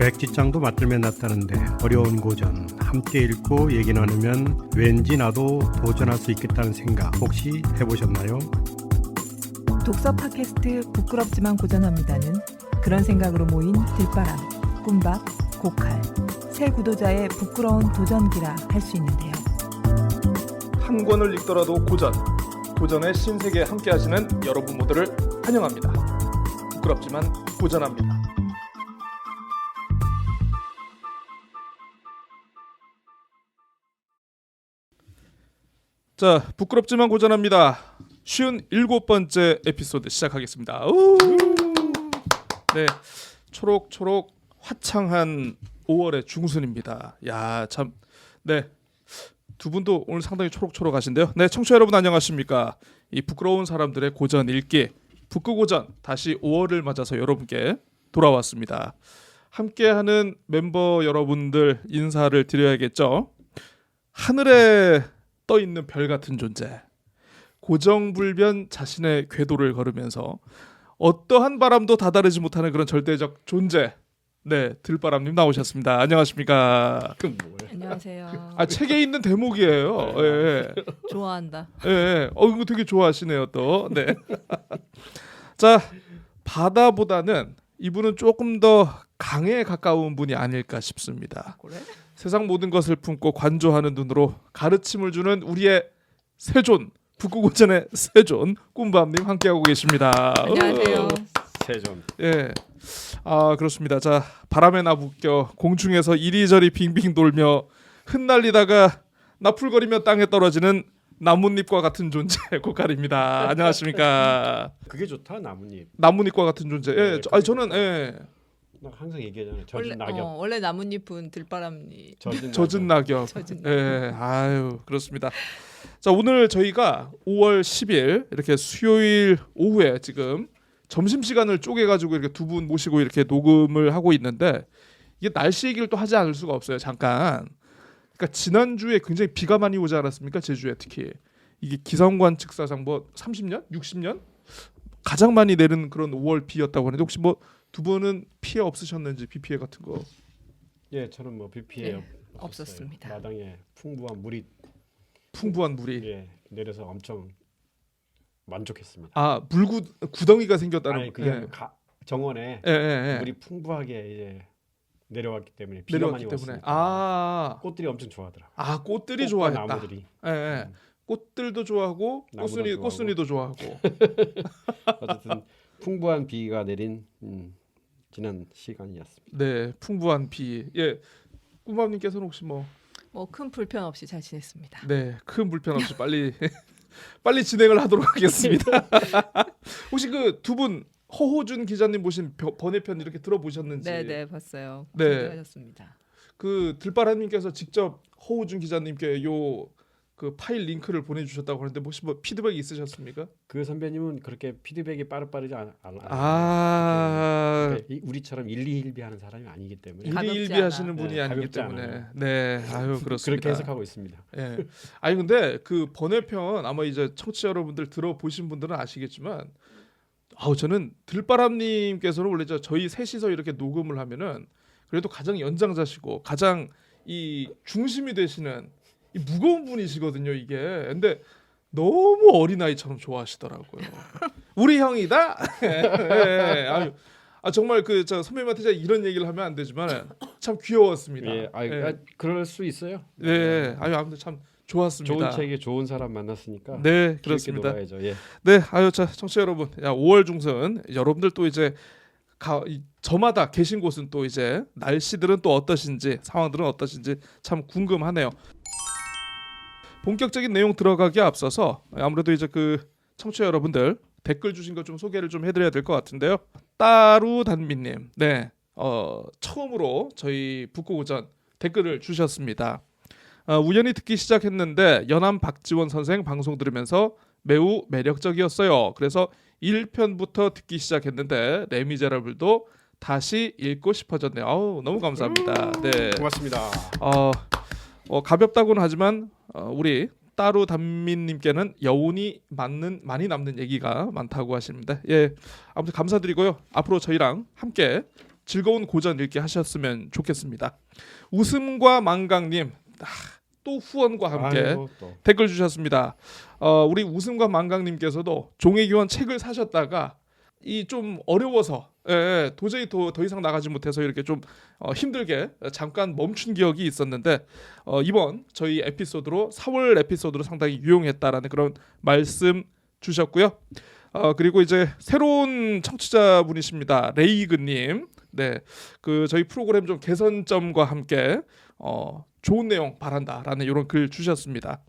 백지장도 맞들면 낫다는데 어려운 고전 함께 읽고 얘기 나누면 왠지 나도 도전할 수 있겠다는 생각 혹시 해보셨나요? 독서 팟캐스트 부끄럽지만 고전합니다는 그런 생각으로 모인 들바람, 꿈밥, 고칼, 새 구도자의 부끄러운 도전기라 할 수 있는데요. 한 권을 읽더라도 고전의 신세계에 함께 하시는 여러분 모두를 환영합니다. 부끄럽지만 고전합니다. 자, 부끄럽지만 고전합니다. 57번째 에피소드 시작하겠습니다. 네, 초록초록 화창한 5월의 중순입니다. 야, 참, 네, 두 분도 오늘 상당히 초록초록하신데요. 네, 청취자 여러분 안녕하십니까? 이 부끄러운 사람들의 고전 읽기 북구고전 다시 5월을 맞아서 여러분께 돌아왔습니다. 함께하는 멤버 여러분들 인사를 드려야겠죠. 하늘에 떠 있는 별 같은 존재, 고정불변 자신의 궤도를 걸으면서 어떠한 바람도 다다르지 못하는 그런 절대적 존재. 네, 들바람님 나오셨습니다. 안녕하십니까? 안녕하세요. 아, 책에 있는 대목이에요. 예. 좋아한다. 예. 이거 되게 좋아하시네요, 또. 네. 자, 바다보다는 이분은 조금 더 강에 가까운 분이 아닐까 싶습니다. 그래? 세상 모든 것을 품고 관조하는 눈으로 가르침을 주는 우리의 세존, 북구고전의 세존 꿈밤님 함께하고 계십니다. 안녕하세요. 세존. 예. 아, 그렇습니다. 자, 바람에 나부껴 공중에서 이리저리 빙빙 돌며 흩날리다가 나풀거리며 땅에 떨어지는 나뭇잎과 같은 존재 고칼입니다. 안녕하십니까? 그게 좋다, 나뭇잎. 나뭇잎과 같은 존재. 예. 네, 아니 저는 예. 나 항상 얘기하잖아요. 젖은 낙엽. 원래 나뭇잎은 들바람잎. 젖은 낙엽. 젖은 낙엽. 예. 아유, 그렇습니다. 자, 오늘 저희가 5월 10일 이렇게 수요일 오후에 지금 점심시간을 쪼개가지고 이렇게 두 분 모시고 이렇게 녹음을 하고 있는데 이게 날씨 얘기를 또 하지 않을 수가 없어요. 잠깐. 그러니까 지난주에 굉장히 비가 많이 오지 않았습니까? 제주에 특히. 이게 기상관 측사상 뭐 30년? 60년? 가장 많이 내리는 그런 5월 비였다고 하는데 혹시 뭐 두 분은 피해 없으셨는지 비 피해 같은 거? 예, 저는 뭐 비 피해 네, 없었습니다. 마당에 풍부한 물이 물이. 내려서 엄청 만족했습니다. 아, 구덩이가 생겼다는 아니 그게 예. 정원에 예. 물이 풍부하게 이제 내려왔기 때문에 비가 내려왔기 많이 때문에 왔으니까 꽃들이 엄청 좋아하더라. 꽃들이 꽃과 좋아했다. 나무들이. 예. 꽃들도 좋아하고 나무도 꽃순이도 좋아하고. 어쨌든 풍부한 비가 내린 지난 시간이었습니다. 네, 풍부한 비. 예, 꿈밤님께서는 혹시 뭐 큰 불편 없이 잘 지냈습니다. 네, 큰 불편 없이 빨리 진행을 하도록 하겠습니다. 혹시 그 두 분 허호준 기자님 보신 번외편 이렇게 들어보셨는지? 네, 봤어요. 네. 하셨습니다. 그 들바람님께서 직접 허호준 기자님께 요 그 파일 링크를 보내주셨다고 하는데 혹시 뭐 피드백이 있으셨습니까? 그 선배님은 그렇게 피드백이 빠르지 않아. 우리처럼 일희일비하는 사람이 아니기 때문에 일희일비하시는 분이 네, 아니기 가볍지 때문에 않아요. 네, 아유 그렇습니다. 그렇게 해석하고 있습니다. 예. 아니 근데 그 번외편 아마 이제 청취자 여러분들 들어보신 분들은 아시겠지만, 저는 들바람님께서는 원래 저희 셋이서 이렇게 녹음을 하면은 그래도 가장 연장자시고 가장 이 중심이 되시는 이 무거운 분이시거든요 이게. 근데 너무 어린아이처럼 좋아하시더라고요. 우리 형이다. 예. 정말 그 저 선배님한테 제가 이런 얘기를 하면 안 되지만 참 귀여웠습니다. 예, 그럴 수 있어요. 네, 아무튼 참 좋았습니다. 좋은 책에 좋은 사람 만났으니까. 네, 그렇습니다. 놀아야죠. 예. 네, 자 청취자 여러분, 5월 중순 여러분들 또 이제 저마다 계신 곳은 또 이제 날씨들은 또 어떠신지 상황들은 어떠신지 참 궁금하네요. 본격적인 내용 들어가기 앞서서 아무래도 이제 그 청취자 여러분들 댓글 주신 거 좀 소개를 좀 해드려야 될 것 같은데요. 따루단미님, 네, 처음으로 저희 북구고전 댓글을 주셨습니다. 우연히 듣기 시작했는데 연암 박지원 선생 방송 들으면서 매우 매력적이었어요. 그래서 1편부터 듣기 시작했는데 레미제라블도 다시 읽고 싶어졌네요. 너무 감사합니다. 네, 고맙습니다. 가볍다고는 하지만 우리 따로 단민님께는 여운이 많이 남는 얘기가 많다고 하십니다. 예, 아무튼 감사드리고요. 앞으로 저희랑 함께 즐거운 고전 읽기 하셨으면 좋겠습니다. 웃음과 망강님 또 후원과 함께 아이고, 또. 댓글 주셨습니다. 우리 웃음과 망강님께서도 종의기원 책을 사셨다가 이 좀 어려워서 도저히 더 이상 나가지 못해서 이렇게 좀 힘들게 잠깐 멈춘 기억이 있었는데 이번 저희 에피소드로 4월 에피소드로 상당히 유용했다라는 그런 말씀 주셨고요. 그리고 이제 새로운 청취자분이십니다. 레이그님. 네, 그 저희 프로그램 좀 개선점과 함께 좋은 내용 바란다라는 이런 글 주셨습니다.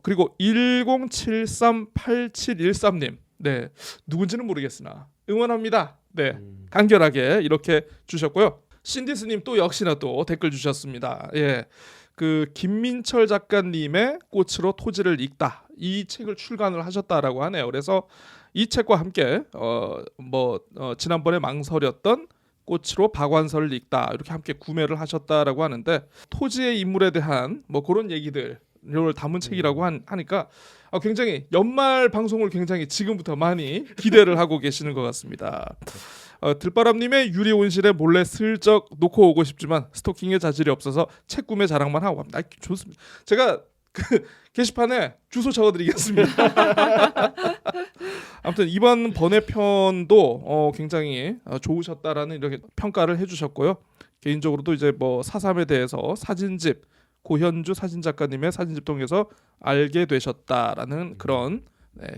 그리고 10738713님. 네, 누군지는 모르겠으나 응원합니다. 네, 간결하게 이렇게 주셨고요. 신디스님 또 역시나 또 댓글 주셨습니다. 예, 그 김민철 작가님의 꽃으로 토지를 읽다 이 책을 출간을 하셨다라고 하네요. 그래서 이 책과 함께 지난번에 망설였던 꽃으로 박완서를 읽다 이렇게 함께 구매를 하셨다라고 하는데 토지의 인물에 대한 뭐 그런 얘기들을 담은 책이라고 하니까 굉장히 연말 방송을 굉장히 지금부터 많이 기대를 하고 계시는 것 같습니다. 들바람님의 유리 온실에 몰래 슬쩍 놓고 오고 싶지만 스토킹의 자질이 없어서 책 구매 자랑만 하고 합니다. 좋습니다. 제가 그 게시판에 주소 적어드리겠습니다. 아무튼 이번 번외편도 굉장히 좋으셨다라는 이렇게 평가를 해주셨고요. 개인적으로도 이제 뭐 4.3에 대해서 사진집 고현주 사진작가님의 사진집 통해서 알게 되셨다라는 그런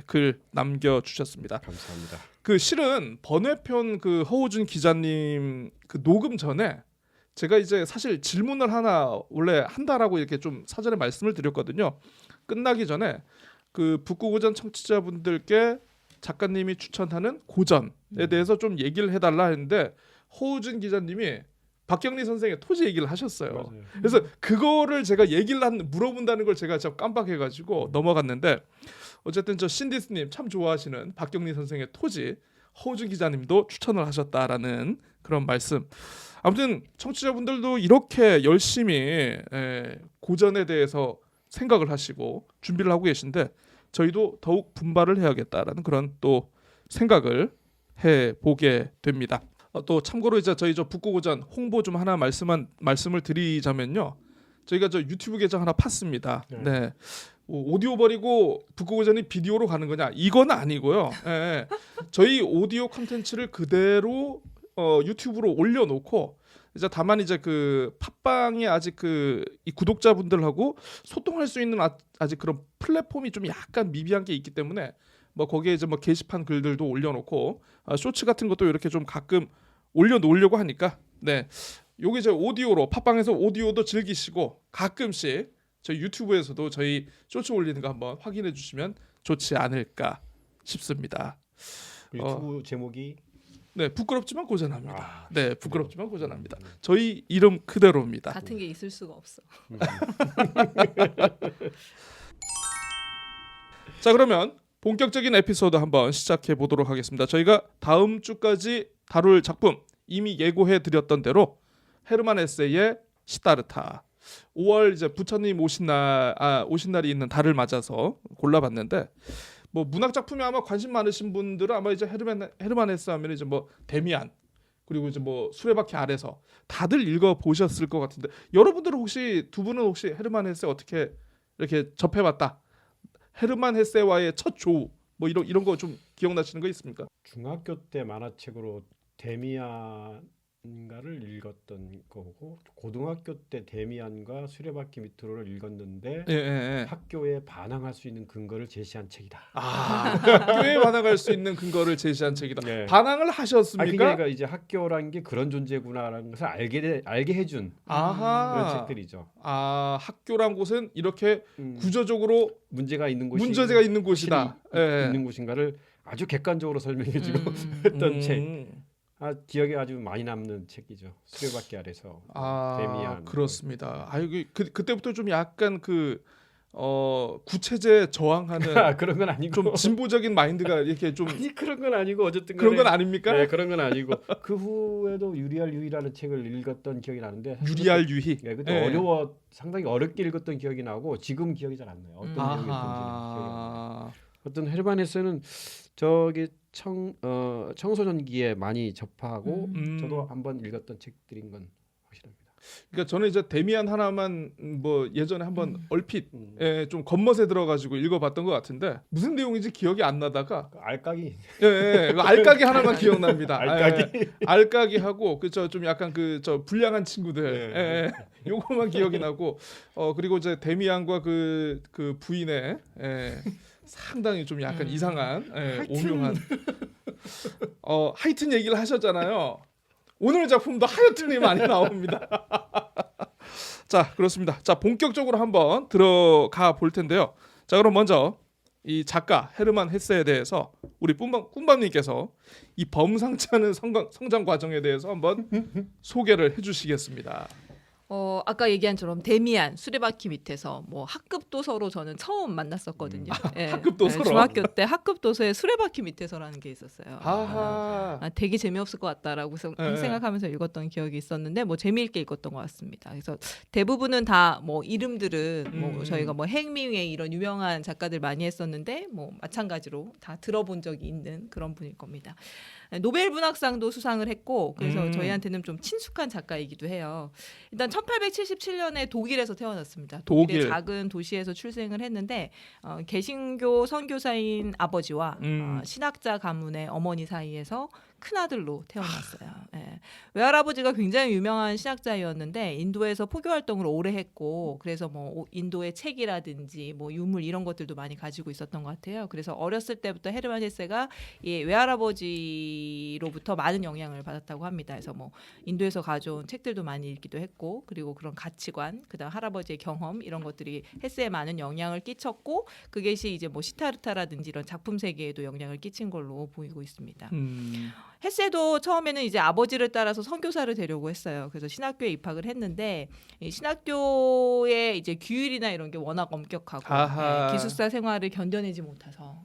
글 남겨주셨습니다. 감사합니다. 그 실은 번외편 그 허우준 기자님 그 녹음 전에 제가 이제 사실 질문을 하나 원래 한다라고 이렇게 좀 사전에 말씀을 드렸거든요. 끝나기 전에 그 북구고전 청취자분들께 작가님이 추천하는 고전에 대해서 좀 얘기를 해달라 했는데 허우준 기자님이 박경리 선생의 토지 얘기를 하셨어요. 맞아요. 그래서 그거를 제가 물어본다는 걸 제가 참 깜빡해가지고 넘어갔는데 어쨌든 저 신디스님 참 좋아하시는 박경리 선생의 토지 허우준 기자님도 추천을 하셨다라는 그런 말씀. 아무튼 청취자분들도 이렇게 열심히 고전에 대해서 생각을 하시고 준비를 하고 계신데 저희도 더욱 분발을 해야겠다라는 그런 또 생각을 해보게 됩니다. 또 참고로 이제 저희 저 북구고전 홍보 좀 하나 말씀을 드리자면요. 저희가 저 유튜브 계정 하나 팠습니다. 네. 오디오 버리고 북구고전이 비디오로 가는 거냐? 이건 아니고요. 저희 오디오 콘텐츠를 그대로 유튜브로 올려놓고 이제 다만 이제 그 팟빵에 아직 이 구독자분들하고 소통할 수 있는 아직 그런 플랫폼이 좀 약간 미비한 게 있기 때문에 뭐 거기에 이제 뭐 게시판 글들도 올려놓고 쇼츠 같은 것도 이렇게 좀 가끔 올려놓으려고 하니까 요게 이제 오디오로 팟빵에서 오디오도 즐기시고 가끔씩 저희 유튜브에서도 저희 쇼츠 올리는 거 한번 확인해 주시면 좋지 않을까 싶습니다. 유튜브 제목이 부끄럽지만 고전합니다. 부끄럽지만 고전합니다. 저희 이름 그대로입니다. 같은 게 있을 수가 없어. 자, 그러면 본격적인 에피소드 한번 시작해 보도록 하겠습니다. 저희가 다음 주까지 다룰 작품 이미 예고해 드렸던 대로 헤르만 헤세의 시타르타 5월 이제 부처님 오신 날이 있는 달을 맞아서 골라봤는데 뭐 문학 작품에 아마 관심 많으신 분들은 아마 이제 헤르만 헤세 하면 이제 뭐 데미안 그리고 이제 뭐 수레바퀴 아래서 다들 읽어 보셨을 것 같은데 여러분들은 혹시 두 분은 혹시 헤르만 헤세 어떻게 이렇게 접해봤다? 헤르만 헤세와의 첫 조우 뭐 이런 거 좀 기억나시는 거 있습니까? 중학교 때 만화책으로 데미안가를 읽었던 거고 고등학교 때 데미안과 수레바퀴 밑으로를 읽었는데 학교에 반항할 수 있는 근거를 제시한 책이다. 학교에 반항할 수 있는 근거를 제시한 책이다. 반항을 하셨습니까? 그러니까 이제 학교란 게 그런 존재구나라는 것을 알게 해준 그런 책들이죠. 학교란 곳은 이렇게 구조적으로 문제가 있는 곳이다. 있는 곳인가를 아주 객관적으로 설명해주고 했던 책. 기억에 아주 많이 남는 책이죠. 수레바퀴 아래서 데미안. 그렇습니다. 그때부터 좀 약간 구체제 저항하는 그런 건 아니고 좀 진보적인 마인드가 이렇게 좀 아니 그런 건 아니고 어쨌든 그런 건 아닙니까? 네, 그런 건 아니고 그 후에도 유리알 유희라는 책을 읽었던 기억이 나는데 유리알 유희. 그때 상당히 어렵게 읽었던 기억이 나고 지금 기억이 잘 안 나요. 어떤 내용이었는지 기억이 안 나요. 어떤 헤르만 헤세는 청소년기에 많이 접하고 음. 저도 한번 읽었던 책들인 건 확실합니다. 그러니까 저는 이제 데미안 하나만 뭐 예전에 한번 얼핏 음. 좀 겉멋에 들어가지고 읽어봤던 것 같은데 무슨 내용인지 기억이 안 나다가 그 알까기 그 알까기 하나만 기억납니다. 알까기. 알까기하고 그저 좀 약간 그 저 불량한 친구들 네. 요거만 기억이 나고 그리고 이제 데미안과 그 부인의 상당히 좀 약간 이상한 오묘한 하여튼 얘기를 하셨잖아요. 오늘 작품도 하여튼이 많이 나옵니다. 자, 그렇습니다. 자, 본격적으로 한번 들어가 볼 텐데요. 자, 그럼 먼저 이 작가 헤르만 헤세에 대해서 우리 꿈밤님께서 이 범상치 않은 성장 과정에 대해서 한번 소개를 해주시겠습니다. 아까 얘기한처럼 데미안 수레바퀴 밑에서 뭐 학급 도서로 저는 처음 만났었거든요. 예. 학급 도서로? 중학교 때 학급 도서에 수레바퀴 밑에서라는 게 있었어요. 아하. 되게 재미없을 것 같다라고 네. 생각하면서 읽었던 기억이 있었는데 뭐 재미있게 읽었던 것 같습니다. 그래서 대부분은 다 뭐 이름들은 뭐 저희가 뭐 행밍웨이 이런 유명한 작가들 많이 했었는데 뭐 마찬가지로 다 들어본 적이 있는 그런 분일 겁니다. 노벨 문학상도 수상을 했고 그래서 저희한테는 좀 친숙한 작가이기도 해요. 일단 1877년에 독일에서 태어났습니다. 독일의 독일. 작은 도시에서 출생을 했는데 개신교 선교사인 아버지와 신학자 가문의 어머니 사이에서 큰아들로 태어났어요. 예. 외할아버지가 굉장히 유명한 신학자였는데 인도에서 포교 활동을 오래 했고 그래서 뭐 인도의 책이라든지 뭐 유물 이런 것들도 많이 가지고 있었던 것 같아요. 그래서 어렸을 때부터 헤르만 헤세가 이 외할아버지로부터 많은 영향을 받았다고 합니다. 그래서 뭐 인도에서 가져온 책들도 많이 읽기도 했고 그리고 그런 가치관, 그다음 할아버지의 경험 이런 것들이 헤세에 많은 영향을 끼쳤고 그것이 이제 뭐 시타르타라든지 이런 작품 세계에도 영향을 끼친 걸로 보이고 있습니다. 헤세도 처음에는 이제 아버지를 따라서 선교사를 되려고 했어요. 그래서 신학교에 입학을 했는데 이 신학교의 이제 규율이나 이런 게 워낙 엄격하고 아하. 기숙사 생활을 견뎌내지 못해서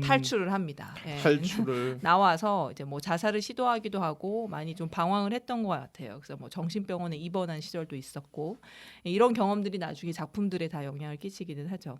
탈출을 합니다. 탈출을 나와서 이제 뭐 자살을 시도하기도 하고 많이 좀 방황을 했던 것 같아요. 그래서 뭐 정신병원에 입원한 시절도 있었고 이런 경험들이 나중에 작품들에 다 영향을 끼치기는 하죠.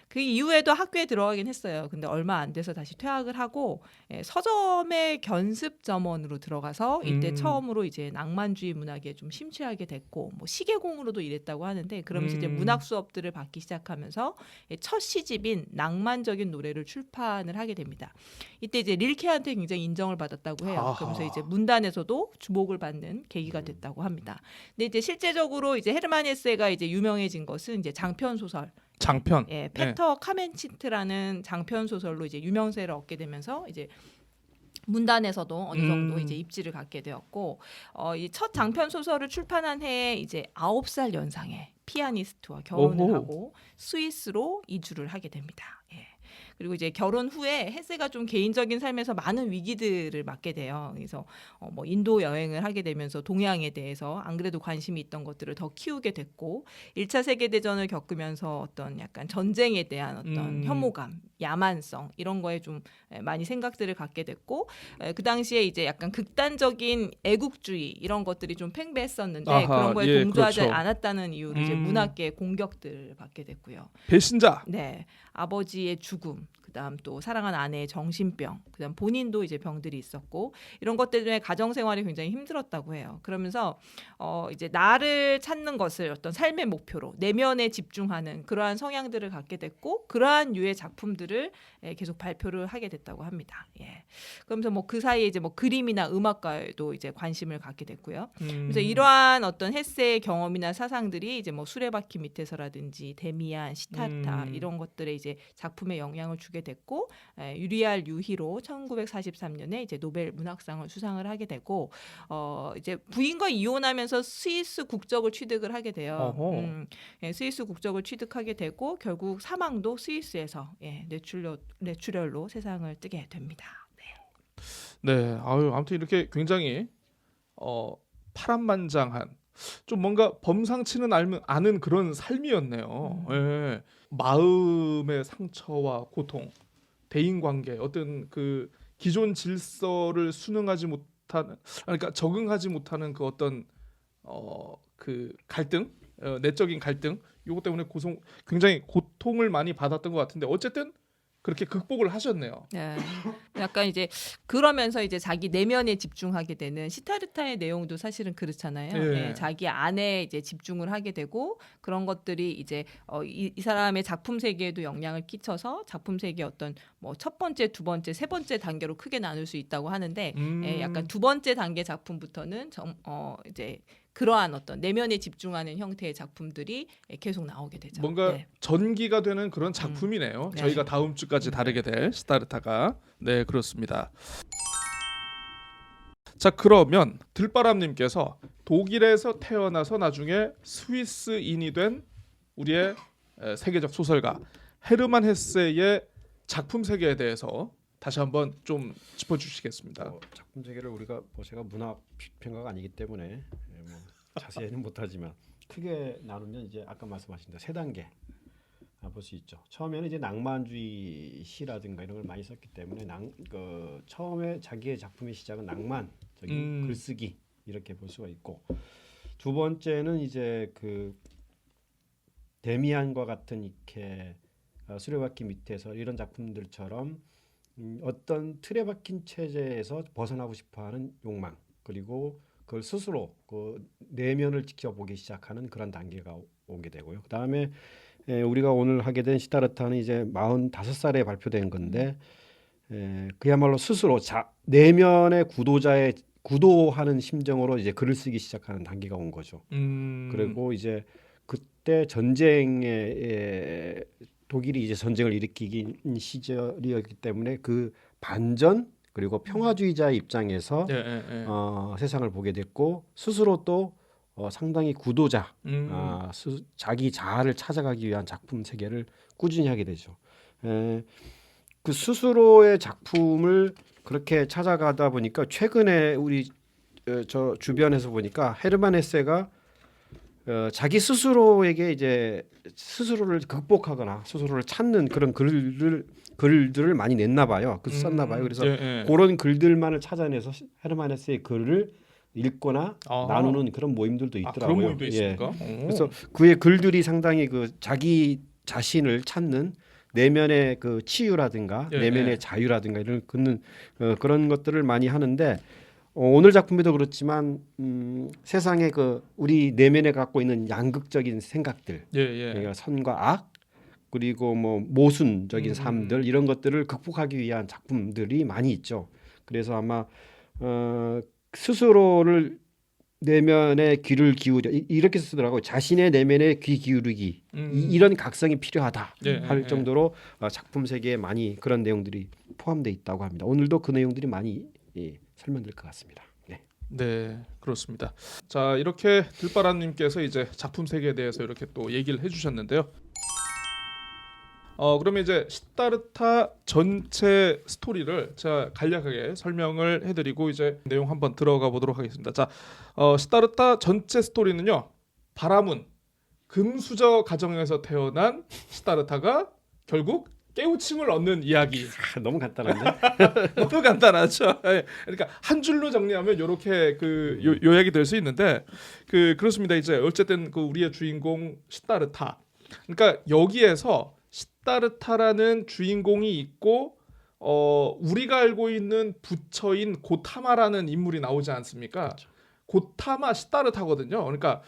그 이후에도 학교에 들어가긴 했어요. 근데 얼마 안 돼서 다시 퇴학을 하고 서점의 견습 점원으로 들어가서 이때 처음으로 이제 낭만주의 문학에 좀 심취하게 됐고 뭐 시계공으로도 일했다고 하는데 그러면서 이제 문학 수업들을 받기 시작하면서 첫 시집인 낭만적인 노래를 출판을 하게 됩니다. 이때 이제 릴케한테 굉장히 인정을 받았다고 해요. 아하. 그러면서 이제 문단에서도 주목을 받는 계기가 됐다고 합니다. 근데 이제 실제적으로 이제 헤르만 헤세가 이제 유명해진 것은 이제 장편 소설 장편. 페터 카멘치트라는 장편 소설로 이제 유명세를 얻게 되면서 이제 문단에서도 어느 정도 이제 입지를 갖게 되었고 이 첫 장편 소설을 출판한 해에 이제 9살 연상의 피아니스트와 결혼을 오호. 하고 스위스로 이주를 하게 됩니다. 예. 그리고 이제 결혼 후에 헤세가 좀 개인적인 삶에서 많은 위기들을 맞게 돼요. 그래서 뭐 인도 여행을 하게 되면서 동양에 대해서 안 그래도 관심이 있던 것들을 더 키우게 됐고 1차 세계 대전을 겪으면서 어떤 약간 전쟁에 대한 어떤 혐오감, 야만성 이런 거에 좀 많이 생각들을 갖게 됐고 그 당시에 이제 약간 극단적인 애국주의 이런 것들이 좀 팽배했었는데 아하, 그런 거에 예, 동조하지 그렇죠. 않았다는 이유로 이제 문학계 공격들을 받게 됐고요. 배신자. 네, 아버지의 죽음, 그다음 또 사랑한 아내의 정신병, 그다음 본인도 이제 병들이 있었고 이런 것 때문에 가정 생활이 굉장히 힘들었다고 해요. 그러면서 이제 나를 찾는 것을 어떤 삶의 목표로 내면에 집중하는 그러한 성향들을 갖게 됐고 그러한 유의 작품들을 계속 발표를 하게 됐다고 합니다. 예. 그러면서 뭐 그 사이에 이제 뭐 그림이나 음악가에도 이제 관심을 갖게 됐고요. 그래서 이러한 어떤 헤세의 경험이나 사상들이 이제 뭐 수레바퀴 밑에서라든지 데미안, 시타르타 이런 것들에 이제 작품에 영향을 주게 됐고 유리알 유히로 1943년에 이제 노벨 문학상을 수상을 하게 되고 이제 부인과 이혼하면서 스위스 국적을 취득을 하게 돼요. 스위스 국적을 취득하게 되고 결국 사망도 스위스에서 뇌출혈로 세상을 뜨게 됩니다. 네, 아무튼 이렇게 굉장히 파란만장한 좀 뭔가 범상치는 않은 그런 삶이었네요. 예. 마음의 상처와 고통, 대인관계, 어떤 그 기존 질서를 순응하지 못하는, 그러니까 적응하지 못하는 그 어떤 그 갈등, 내적인 갈등, 이것 때문에 굉장히 고통을 많이 받았던 것 같은데 어쨌든 그렇게 극복을 하셨네요. 네. 약간 이제 그러면서 이제 자기 내면에 집중하게 되는 시타르타의 내용도 사실은 그렇잖아요. 예. 네, 자기 안에 이제 집중을 하게 되고 그런 것들이 이제 이 사람의 작품 세계에도 영향을 끼쳐서 작품 세계의 어떤 뭐 첫 번째, 두 번째, 세 번째 단계로 크게 나눌 수 있다고 하는데 예, 약간 두 번째 단계 작품부터는 이제 그러한 어떤 내면에 집중하는 형태의 작품들이 계속 나오게 되죠. 뭔가 네. 전기가 되는 그런 작품이네요. 네. 저희가 다음 주까지 다루게 될 시타르타가. 네, 그렇습니다. 자, 그러면 들바람님께서 독일에서 태어나서 나중에 스위스인이 된 우리의 세계적 소설가 헤르만 헤세의 작품 세계에 대해서 다시 한번 좀 짚어주시겠습니다. 작품 세계를 우리가 제가 문화 평가가 아니기 때문에 뭐 자세히는 못하지만 크게 나누면 이제 아까 말씀하신 대로 세 단계 볼 수 있죠. 처음에는 이제 낭만주의 시라든가 이런 걸 많이 썼기 때문에 처음에 자기의 작품의 시작은 낭만적인 글쓰기 이렇게 볼 수가 있고, 두 번째는 이제 그 데미안과 같은 이렇게 수레바퀴 밑에서 이런 작품들처럼 어떤 틀에 박힌 체제에서 벗어나고 싶어하는 욕망, 그리고 그걸 스스로 그 내면을 지켜보기 시작하는 그런 단계가 오게 되고요. 그다음에 우리가 오늘 하게 된 시타르타는 이제 45살에 발표된 건데 그야말로 스스로 내면의 구도하는 심정으로 이제 글을 쓰기 시작하는 단계가 온 거죠. 그리고 이제 그때 전쟁에 독일이 이제 전쟁을 일으키긴 시절이었기 때문에 그 반전 그리고 평화주의자의 입장에서 세상을 보게 됐고, 스스로 또 상당히 구도자, 자기 자아를 찾아가기 위한 작품 세계를 꾸준히 하게 되죠. 그 스스로의 작품을 그렇게 찾아가다 보니까 최근에 우리 저 주변에서 보니까 헤르만 헤세가 자기 스스로에게 이제 스스로를 극복하거나 스스로를 찾는 그런 글들을 많이 냈나 봐요. 썼나 봐요. 그래서 그런 글들만을 찾아내서 헤르만 헤세의 글을 읽거나 나누는 그런 모임들도 있더라고요. 그런 모임도 있습니까? 그래서 그의 글들이 상당히 그 자기 자신을 찾는 내면의 그 치유라든가 내면의 자유라든가 이런 그런 것들을 많이 하는데, 오늘 작품에도 그렇지만 세상에 그 우리 내면에 갖고 있는 양극적인 생각들, 그러니까 선과 악, 그리고 뭐 모순적인 삶들, 이런 것들을 극복하기 위한 작품들이 많이 있죠. 그래서 아마 스스로를 내면의 귀를 기울여 이렇게 쓰더라고요. 자신의 내면에 귀 기울이기, 이런 각성이 필요하다 할 정도로 작품 세계에 많이 그런 내용들이 포함되어 있다고 합니다. 오늘도 그 내용들이 많이 설명될 것 같습니다. 네, 그렇습니다. 자, 이렇게 들바람님께서 이제 작품 세계에 대해서 이렇게 또 얘기를 해주셨는데요. 그러면 이제 시타르타 전체 스토리를 제가 간략하게 설명을 해드리고 이제 내용 한번 들어가 보도록 하겠습니다. 자, 시타르타 전체 스토리는요, 바라문 금수저 가정에서 태어난 시타르타가 결국 깨우침을 얻는 이야기. 너무 간단한데? 너무 간단하죠. 그러니까 한 줄로 정리하면 이렇게 그 요약이 될 수 있는데 그렇습니다. 이제 어쨌든 그 우리의 주인공 시타르타. 그러니까 여기에서 시타르타라는 주인공이 있고 우리가 알고 있는 부처인 고타마라는 인물이 나오지 않습니까? 그렇죠. 고타마 시타르타거든요. 그러니까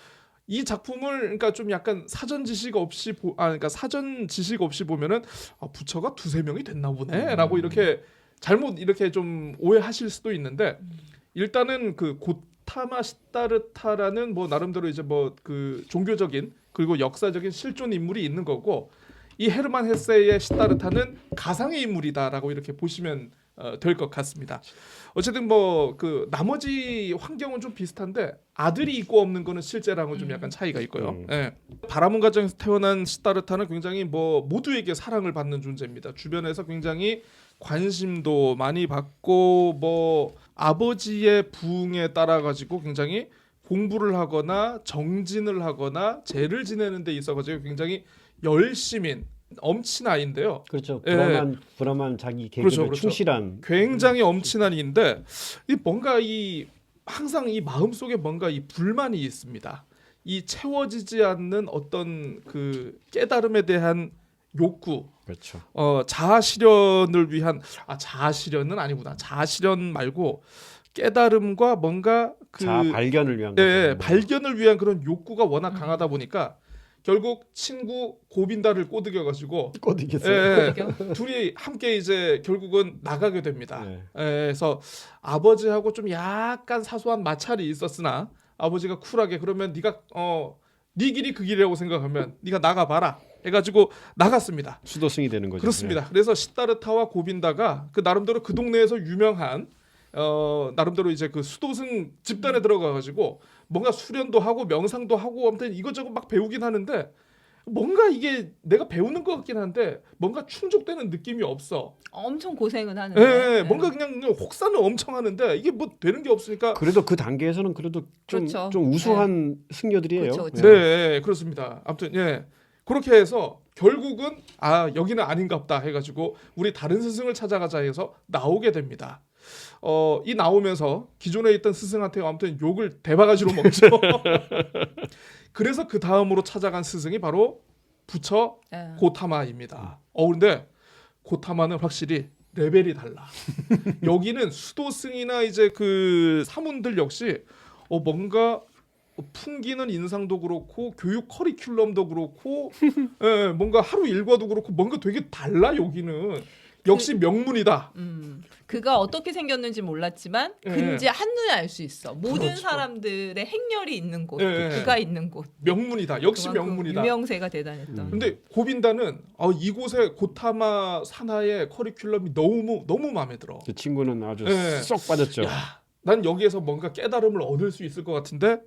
이 작품을 그러니까 좀 약간 사전 지식 없이 보면은 부처가 두세 명이 됐나 보네라고 이렇게 잘못 이렇게 좀 오해하실 수도 있는데, 일단은 그 고타마 시타르타라는 뭐 나름대로 이제 뭐 그 종교적인 그리고 역사적인 실존 인물이 있는 거고, 이 헤르만 헤세의 시타르타는 가상의 인물이다라고 이렇게 보시면 될 것 같습니다. 어쨌든 뭐 그 나머지 환경은 좀 비슷한데 아들이 있고 없는 거는 실제랑은 좀 약간 차이가 있고요. 바라문 가정에서 태어난 시타르타는 굉장히 뭐 모두에게 사랑을 받는 존재입니다. 주변에서 굉장히 관심도 많이 받고 뭐 아버지의 부흥에 따라 가지고 굉장히 공부를 하거나 정진을 하거나 제를 지내는 데 있어 가지고 굉장히 열심인 엄친아이인데요. 그렇죠. 불안한 자기 계급에 그렇죠. 충실한 굉장히 엄친아이인데 뭔가 항상 이 마음속에 뭔가 이 불만이 있습니다. 이 채워지지 않는 어떤 그 깨달음에 대한 욕구, 그렇죠. 자아 실현을 위한 자아 실현은 아니구나. 자아 실현 말고 깨달음과 뭔가 자아 발견을 위한 네, 거죠. 발견을 위한 그런 욕구가 워낙 강하다 보니까 결국 친구 고빈다를 꼬드겨 가지고 꼬드겼어요. 둘이 함께 이제 결국은 나가게 됩니다. 네. 그래서 아버지하고 좀 약간 사소한 마찰이 있었으나 아버지가 쿨하게 그러면 네가 네 길이 그 길이라고 생각하면 네가 나가봐라 해가지고 나갔습니다. 수도승이 되는 거죠. 그렇습니다. 그래서 시다르타와 고빈다가 그 나름대로 그 동네에서 유명한 나름대로 이제 그 수도승 집단에 들어가가지고 뭔가 수련도 하고 명상도 하고 아무튼 이것저것 막 배우긴 하는데 뭔가 이게 내가 배우는 것 같긴 한데 뭔가 충족되는 느낌이 없어. 엄청 고생은 하는데. 네, 뭔가 그냥 혹사는 엄청 하는데 이게 뭐 되는 게 없으니까. 그래도 그 단계에서는 그래도 그렇죠. 좀 우수한 승려들이에요. 그렇죠, 그렇죠. 네, 그렇습니다. 아무튼 그렇게 해서 결국은 여기는 아닌갑다 해가지고 우리 다른 스승을 찾아가자 해서 나오게 됩니다. 이 나오면서 기존에 있던 스승한테 아무튼 욕을 대바가지로 먹죠. 그래서 그 다음으로 찾아간 스승이 바로 부처 네. 고타마입니다. 근데 고타마는 확실히 레벨이 달라. 여기는 수도승이나 이제 그 사문들 역시 뭔가 풍기는 인상도 그렇고 교육 커리큘럼도 그렇고 뭔가 하루 일과도 그렇고 뭔가 되게 달라 여기는. 역시 명문이다. 그가 어떻게 생겼는지 몰랐지만 근지 한눈에 알 수 있어. 모든 그렇죠. 사람들의 행렬이 있는 곳, 예. 그가 있는 곳. 명문이다. 역시 그만큼 명문이다. 유명세가 대단했던. 근데 고빈다는 이곳의 고타마 산하의 커리큘럼이 너무 마음에 들어. 그 친구는 아주 네. 쏙 빠졌죠. 야, 난 여기에서 뭔가 깨달음을 얻을 수 있을 것 같은데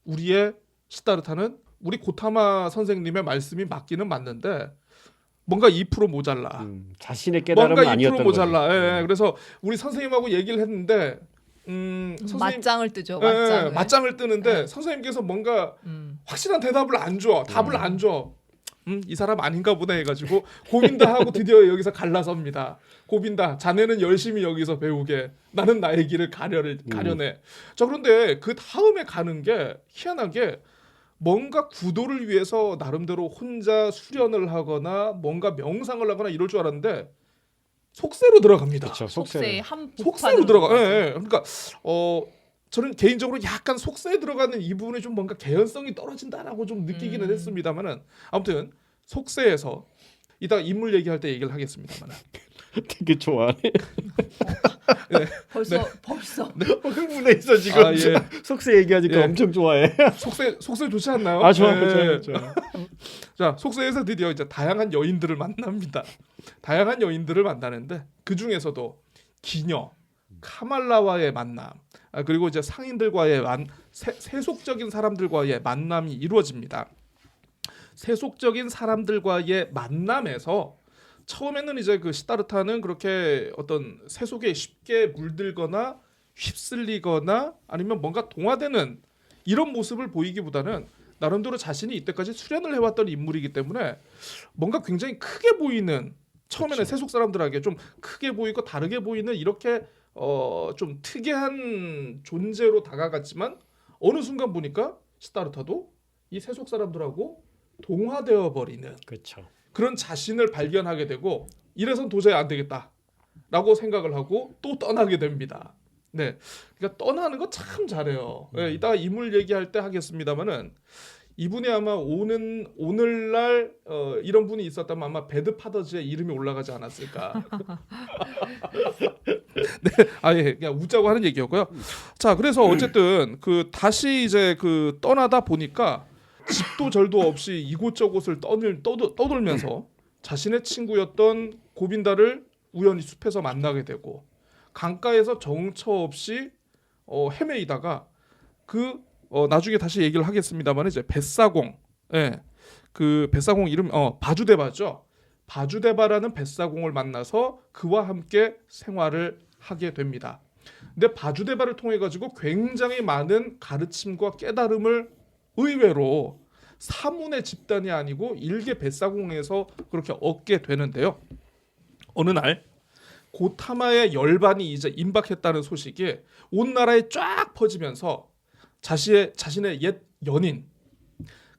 우리의 시다르타는 우리 고타마 선생님의 말씀이 맞기는 맞는데 뭔가 2% 모자라. 자신의 깨달음은 뭔가 2% 아니었던 모자라. 거죠. 예, 그래서 우리 선생님하고 얘기를 했는데 선생님 맞짱을 뜨죠. 맞짱을 뜨는데 선생님께서 뭔가 확실한 대답을 안 줘. 답을 안 줘. 이 사람 아닌가 보다 해가지고 고빈다하고 드디어 여기서 갈라섭니다. 고빈다, 자네는 열심히 여기서 배우게. 나는 나의 길을 가려내. 자, 그런데 그 다음에 가는 게 희한하게 뭔가 구도를 위해서 나름대로 혼자 수련을 하거나 뭔가 명상을 하거나 이럴 줄 알았는데 속세로 들어갑니다. 그렇죠. 속세의 한 속세로 들어가. 그러니까 저는 개인적으로 약간 속세에 들어가는 이 부분이 좀 뭔가 개연성이 떨어진다라고 좀 느끼기는 했습니다만은 아무튼 속세에서 이따 인물 얘기할 때 얘기를 하겠습니다만은 되게 좋아하네. 벌써 흥분해 있어 지금. 속세 얘기하니까 엄청 좋아해. 속세 좋지 않나요? 좋아요. 자, 속세에서 드디어 이제 다양한 여인들을 만납니다. 다양한 여인들을 만나는데 그 중에서도 기녀, 카말라와의 만남, 그리고 이제 상인들과의 세속적인 사람들과의 만남이 이루어집니다. 세속적인 사람들과의 만남에서 처음에는 이제 그 시다르타는 그렇게 어떤 세속에 쉽게 물들거나 휩쓸리거나 아니면 뭔가 동화되는 이런 모습을 보이기보다는 나름대로 자신이 이때까지 수련을 해왔던 인물이기 때문에 뭔가 굉장히 크게 보이는 처음에는 그렇죠. 세속 사람들에게 좀 크게 보이고 다르게 보이는 이렇게 좀 특이한 존재로 다가갔지만 어느 순간 보니까 시다르타도 이 세속 사람들하고 동화되어 버리는 그렇죠. 그런 자신을 발견하게 되고 이래선 도저히 안 되겠다라고 생각을 하고 또 떠나게 됩니다. 네, 그러니까 떠나는 거 참 잘해요. 이따가 인물 얘기할 때 하겠습니다만은 이분이 아마 오늘날 이런 분이 있었다면 아마 배드 파더즈의 이름이 올라가지 않았을까. 네, 그냥 웃자고 하는 얘기였고요. 자, 그래서 어쨌든 그 다시 이제 그 떠나다 보니까 집도 절도 없이 이곳저곳을 떠돌면서 자신의 친구였던 고빈다를 우연히 숲에서 만나게 되고 강가에서 정처 없이 헤매이다가 나중에 다시 얘기를 하겠습니다만 이제 뱃사공, 그 뱃사공 이름 바주데바죠. 바주데바라는 뱃사공을 만나서 그와 함께 생활을 하게 됩니다. 근데 바주데바를 통해 가지고 굉장히 많은 가르침과 깨달음을 의외로 사문의 집단이 아니고 일개 뱃사공에서 그렇게 얻게 되는데요. 어느 날 고타마의 열반이 이제 임박했다는 소식이 온 나라에 쫙 퍼지면서 자신의 옛 연인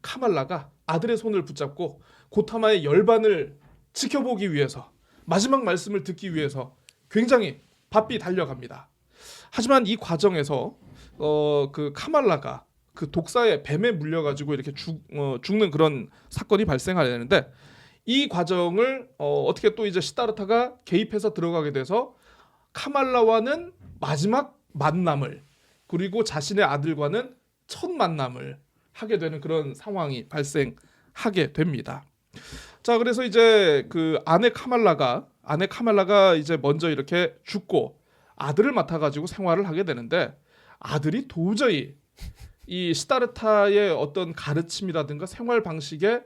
카말라가 아들의 손을 붙잡고 고타마의 열반을 지켜보기 위해서 마지막 말씀을 듣기 위해서 굉장히 바삐 달려갑니다. 하지만 이 과정에서 그 카말라가 그 독사의 뱀에 물려가지고 이렇게 죽는 그런 사건이 발생하려는데 이 과정을 어떻게 또 이제 시다르타가 개입해서 들어가게 돼서 카말라와는 마지막 만남을 그리고 자신의 아들과는 첫 만남을 하게 되는 그런 상황이 발생하게 됩니다. 자, 그래서 이제 그 아내 카말라가 이제 먼저 이렇게 죽고 아들을 맡아가지고 생활을 하게 되는데 아들이 도저히 이 시다르타의 어떤 가르침이라든가 생활 방식에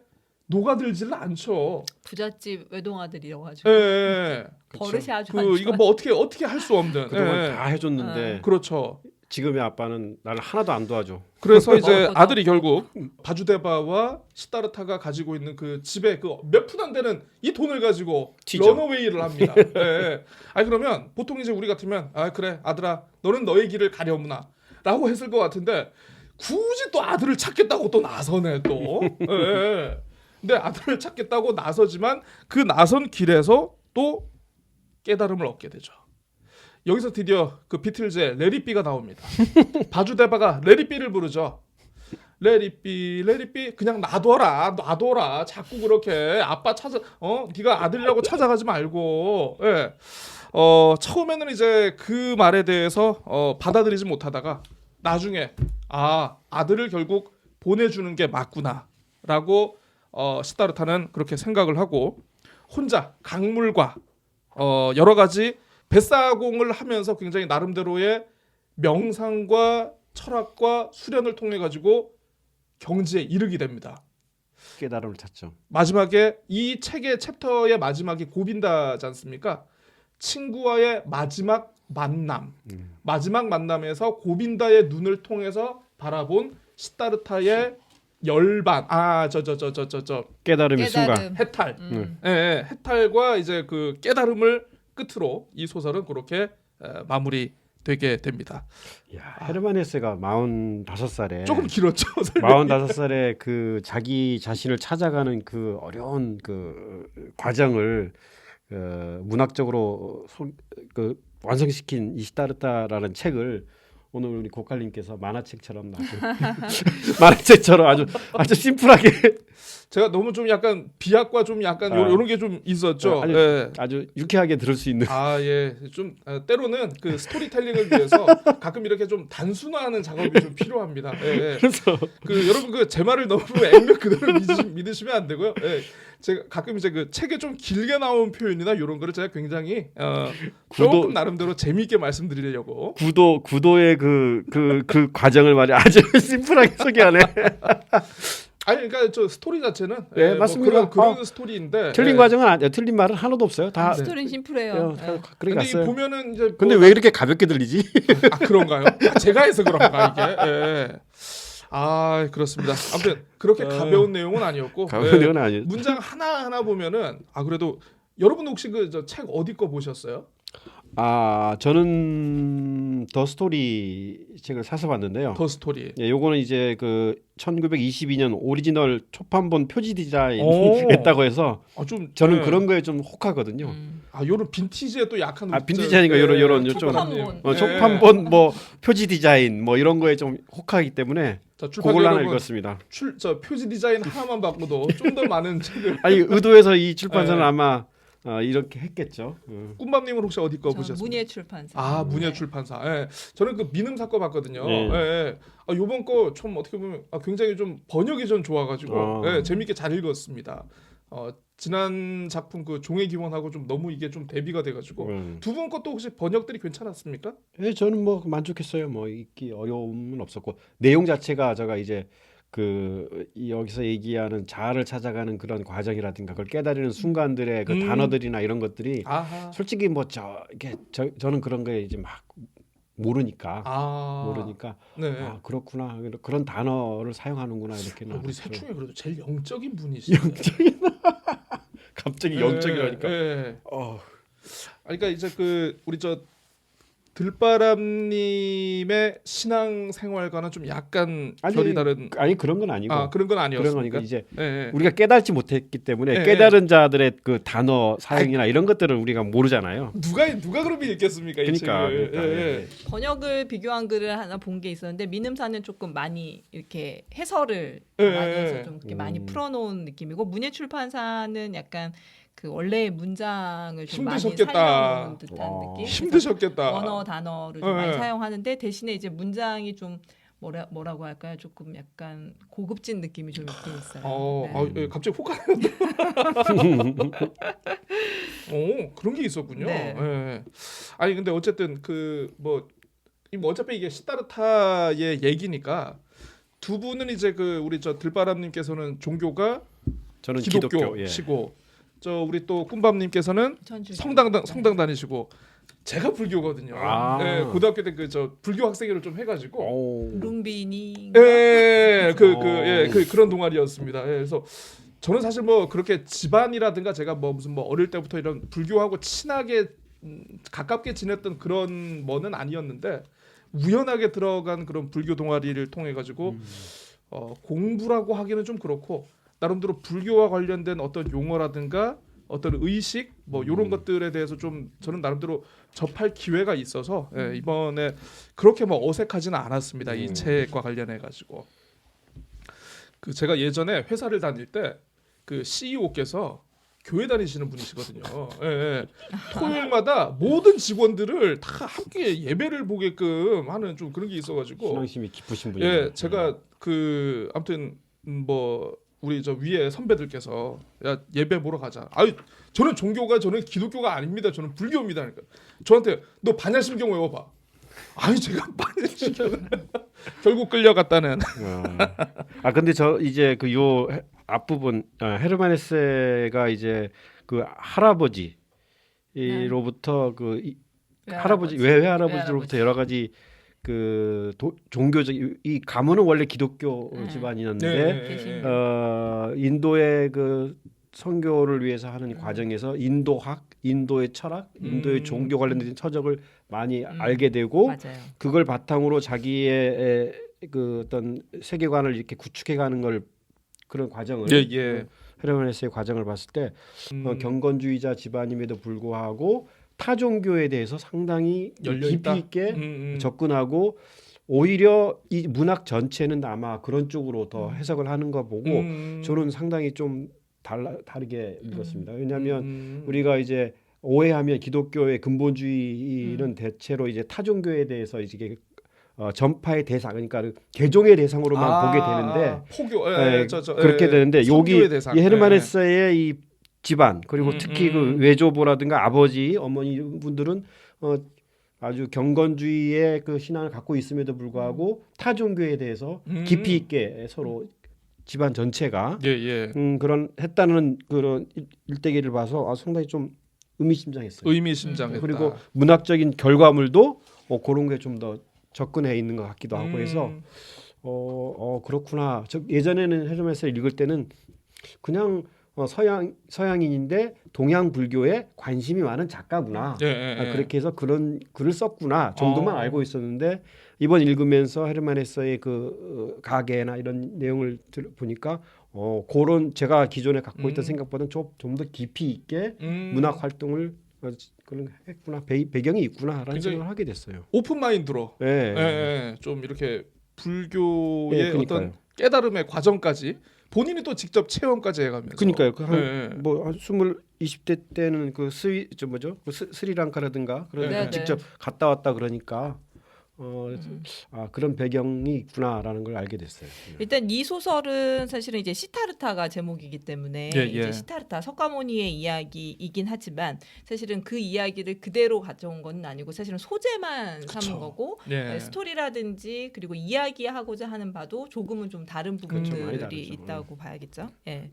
녹아들지를 않죠. 부잣집 외동아들이라고 가지고 예. 버릇이 아주 그 안 이거 좋아요. 뭐 어떻게 할 수 없는. 그동안 예. 다 해줬는데 그렇죠. 지금의 아빠는 나를 하나도 안 도와줘. 그래서 이제 먹을 것도 아들이 결국 바주데바와 시다르타가 가지고 있는 그 집에 그 몇 푼 안 되는 이 돈을 가지고 튀죠. 런어웨이를 합니다. 예. 아니 그러면 보통 이제 우리 같으면 아 그래 아들아 너는 너의 길을 가려무나라고 했을 것 같은데 굳이 또 아들을 찾겠다고 또 나서네 또. 예. 근데 아들을 찾겠다고 나서지만 그 나선 길에서 또 깨달음을 얻게 되죠. 여기서 드디어 그 비틀즈의 레리비가 나옵니다. 바주데바가 레리비를 부르죠. 레리비 그냥 놔둬라 자꾸 그렇게 아빠 찾아 네가 아들이라고 찾아가지 말고. 예. 처음에는 이제 그 말에 대해서 받아들이지 못하다가 나중에 아들을 결국 보내주는 게 맞구나라고 시다르타는 그렇게 생각을 하고 혼자 강물과 여러 가지 뱃사공을 하면서 굉장히 나름대로의 명상과 철학과 수련을 통해 가지고 경지에 이르게 됩니다. 깨달음을 찾죠. 마지막에 이 책의 챕터의 마지막이 고빈다지 않습니까? 친구와의 마지막 만남. 마지막 만남에서 고빈다의 눈을 통해서 바라본 시다르타의 열반. 깨달음의 순간. 깨달음. 해탈. 예, 해탈과 이제 그 깨달음을 끝으로 이 소설은 그렇게 마무리되게 됩니다. 야, 헤르만 헤세가 45살에 조금 길었죠. 45살에 그 자기 자신을 찾아가는 그 어려운 그 과정을 문학적으로 그 완성시킨 이 시다르타라는 책을 오늘 우리 고칼님께서 만화책처럼 만화책처럼 아주 심플하게 제가 너무 좀 약간 비약과 좀 약간 요런 게 좀 있었죠. 아주 유쾌하게 들을 수 있는. 좀 때로는 그 스토리텔링을 위해서 가끔 이렇게 좀 단순화하는 작업이 좀 필요합니다. 그래서 그 여러분 그 제 말을 너무 액면 그대로 믿으시면 안 되고요. 제가 가끔 이제 그 책에 좀 길게 나온 표현이나 이런 거를 제가 굉장히 조금 나름대로 재미있게 말씀드리려고 구도의 그 과정을 말이야 아주 심플하게 소개하네. 아니 그러니까 저 스토리 자체는 네, 맞습니다. 뭐 그런 스토리인데 틀린 과정은 아니야. 틀린 말은 하나도 없어요. 다 스토리는 심플해요. 그렇게 근데 이 갔어요. 보면은 이제 근데 왜 이렇게 가볍게 들리지? 그런가요? 제가 해서 그런가 이게. 그렇습니다. 아무튼 그렇게 가벼운 내용은 아니었고 가벼운 내용은 아니에요. 문장 하나 보면은 그래도 여러분 혹시 그 책 어디 거 보셨어요? 저는 더 스토리 책을 사서 봤는데요. 더 스토리. 예, 요거는 이제 그 1922년 오리지널 초판본 표지 디자인이 했다고 해서 저는 그런 거에 좀 혹하거든요. 요런 빈티지에 또 약한 빈티지 하니까 요런 좀 초판본 뭐 표지 디자인 뭐 이런 거에 좀 혹하기 때문에 그걸 하나 읽었습니다. 표지 디자인 하나만 바꿔도 좀 더 많은 책을 아니 의도해서 이 출판사는 아마 이렇게 했겠죠. 꿈밤님은 혹시 어디 거 보셨어요? 문예 출판사. 문예 출판사. 저는 그 미능사 거 봤거든요. 요번 거 좀 어떻게 보면 굉장히 좀 번역이 좀 좋아가지고 재밌게 잘 읽었습니다. 지난 작품 그 종의 기원하고 좀 너무 이게 좀 대비가 돼가지고 두 분 것도 혹시 번역들이 괜찮았습니까? 네, 저는 뭐 만족했어요. 뭐 읽기 어려움은 없었고 내용 자체가 제가 이제 여기서 얘기하는 자아를 찾아가는 그런 과정이라든가 그걸 깨달으는 순간들의 그 단어들이나 이런 것들이 솔직히 뭐 저는 그런 거에 이제 막 모르니까 그렇구나 그런 단어를 사용하는구나 이렇게 우리 셋 중에 그래도 제일 영적인 분이시죠. 갑자기 영적이라니까. 그러니까 이제 그 우리 들바람님의 신앙 생활과는 좀 약간 결이 다른 아니 그런 건 아니고 그런 건 아니었습니까? 그런 건 이제 예, 예. 우리가 깨닫지 못했기 때문에 예, 깨달은 자들의 그 단어 사용이나 이런 것들을 우리가 모르잖아요. 누가 그러면 읽겠습니까? 이 그러니까, 책을. 그러니까 예, 예. 예. 번역을 비교한 글을 하나 본 게 있었는데 민음사는 조금 많이 이렇게 해설을 예, 많이 예. 해서 좀 이렇게 많이 풀어놓은 느낌이고 문예출판사는 약간 그 원래의 문장을 좀 많이 힘드셨겠다. 살려놓은 듯한 와. 느낌. 힘드셨겠다. 언어 단어를 좀 예, 많이 예. 사용하는데 대신에 이제 문장이 좀 뭐라고 할까요? 조금 약간 고급진 느낌이 좀 있긴 있어요. 네. 갑자기 혹하네. 그런 게 있었군요. 네. 예. 아니 근데 어쨌든 어차피 이게 시다르타의 얘기니까 두 분은 이제 우리 저 들바람님께서는 종교가 저는 기독교. 예. 기독교시고 저 우리 또 꿈밤님께서는 천주교. 성당 다니시고 제가 불교거든요. 아. 예, 고등학교 때 저 불교 학생회를 좀 해가지고 오. 룸비니. 그런 동아리였습니다. 예, 그래서 저는 사실 뭐 그렇게 집안이라든가 제가 무슨 어릴 때부터 이런 불교하고 친하게 가깝게 지냈던 그런 뭐는 아니었는데 우연하게 들어간 그런 불교 동아리를 통해 가지고 공부라고 하기는 좀 그렇고 나름대로 불교와 관련된 어떤 용어라든가 어떤 의식 이런 것들에 대해서 좀 저는 나름대로 접할 기회가 있어서 이번에 그렇게 어색하지는 않았습니다. 이 책과 관련해 가지고 제가 예전에 회사를 다닐 때 그 CEO께서 교회 다니시는 분이시거든요. 토요일마다 모든 직원들을 다 함께 예배를 보게끔 하는 좀 그런 게 있어가지고 신앙심이 깊으신 분이에요. 제가 아무튼 우리 저 위에 선배들께서 야 예배 보러 가자. 저는 저는 기독교가 아닙니다. 저는 불교입니다. 그러니까 저한테 너 반야심경 외워봐. 제가 반야심경을 결국 끌려갔다는. 근데 저 이제 요 앞부분 헤르만 헤세가 이제 그 할아버지로부터 외할아버지로부터 여러 가지 그 종교적 이 가문은 원래 기독교 집안이었는데 인도의 그 선교를 위해서 하는 과정에서 인도학, 인도의 철학, 인도의 종교 관련된 서적을 많이 알게 되고 맞아요. 그걸 바탕으로 자기의 그 어떤 세계관을 이렇게 구축해가는 걸 그런 과정을 헤르만 헤세의 과정을 봤을 때 경건주의자 집안임에도 불구하고 타 종교에 대해서 상당히 깊이 있게 접근하고 오히려 이 문학 전체는 아마 그런 쪽으로 더 해석을 하는 거 보고 저는 상당히 좀 다르게 읽었습니다. 왜냐하면 우리가 이제 오해하면 기독교의 근본주의는 대체로 이제 타 종교에 대해서 이게 전파의 대상 그러니까 개종의 대상으로만 보게 되는데 포교 그렇게 되는데 여기 이 헤르만 예. 헤세의 이 집안 그리고 특히 그 외조부라든가 아버지 어머니 분들은 아주 경건주의의 그 신앙을 갖고 있음에도 불구하고 타 종교에 대해서 깊이 있게 서로 집안 전체가 그런 했다는 그런 일대기를 봐서 상당히 좀 의미심장했어요. 의미심장했다. 그리고 문학적인 결과물도 그런 게 좀 더 접근해 있는 것 같기도 하고 해서 그렇구나. 예전에는 헤르만 헤세를 읽을 때는 그냥 서양인인데 동양 불교에 관심이 많은 작가구나. 그렇게 해서 그런 글을 썼구나 정도만 알고 있었는데 이번 읽으면서 헤르만 헤세의 그 가계나 이런 내용을 보니까 그런 제가 기존에 갖고 있던 생각보다는 좀 더 깊이 있게 문학 활동을 그런 했구나 배경이 있구나라는 생각을 하게 됐어요. 오픈 마인드로 좀 이렇게 불교의 어떤 깨달음의 과정까지 본인이 또 직접 체험까지 해가면서. 그러니까요. 한 20대 때는 그 스리랑카라든가 그런 직접 갔다 왔다 그러니까 그런 배경이 있구나라는 걸 알게 됐어요. 일단 이 소설은 사실은 이제 시타르타가 제목이기 때문에 이제 시타르타 석가모니의 이야기이긴 하지만 사실은 그 이야기를 그대로 가져온 건 아니고 사실은 소재만 삼은 거고 스토리라든지 그리고 이야기하고자 하는 바도 조금은 좀 다른 부분들이 있다고 봐야겠죠.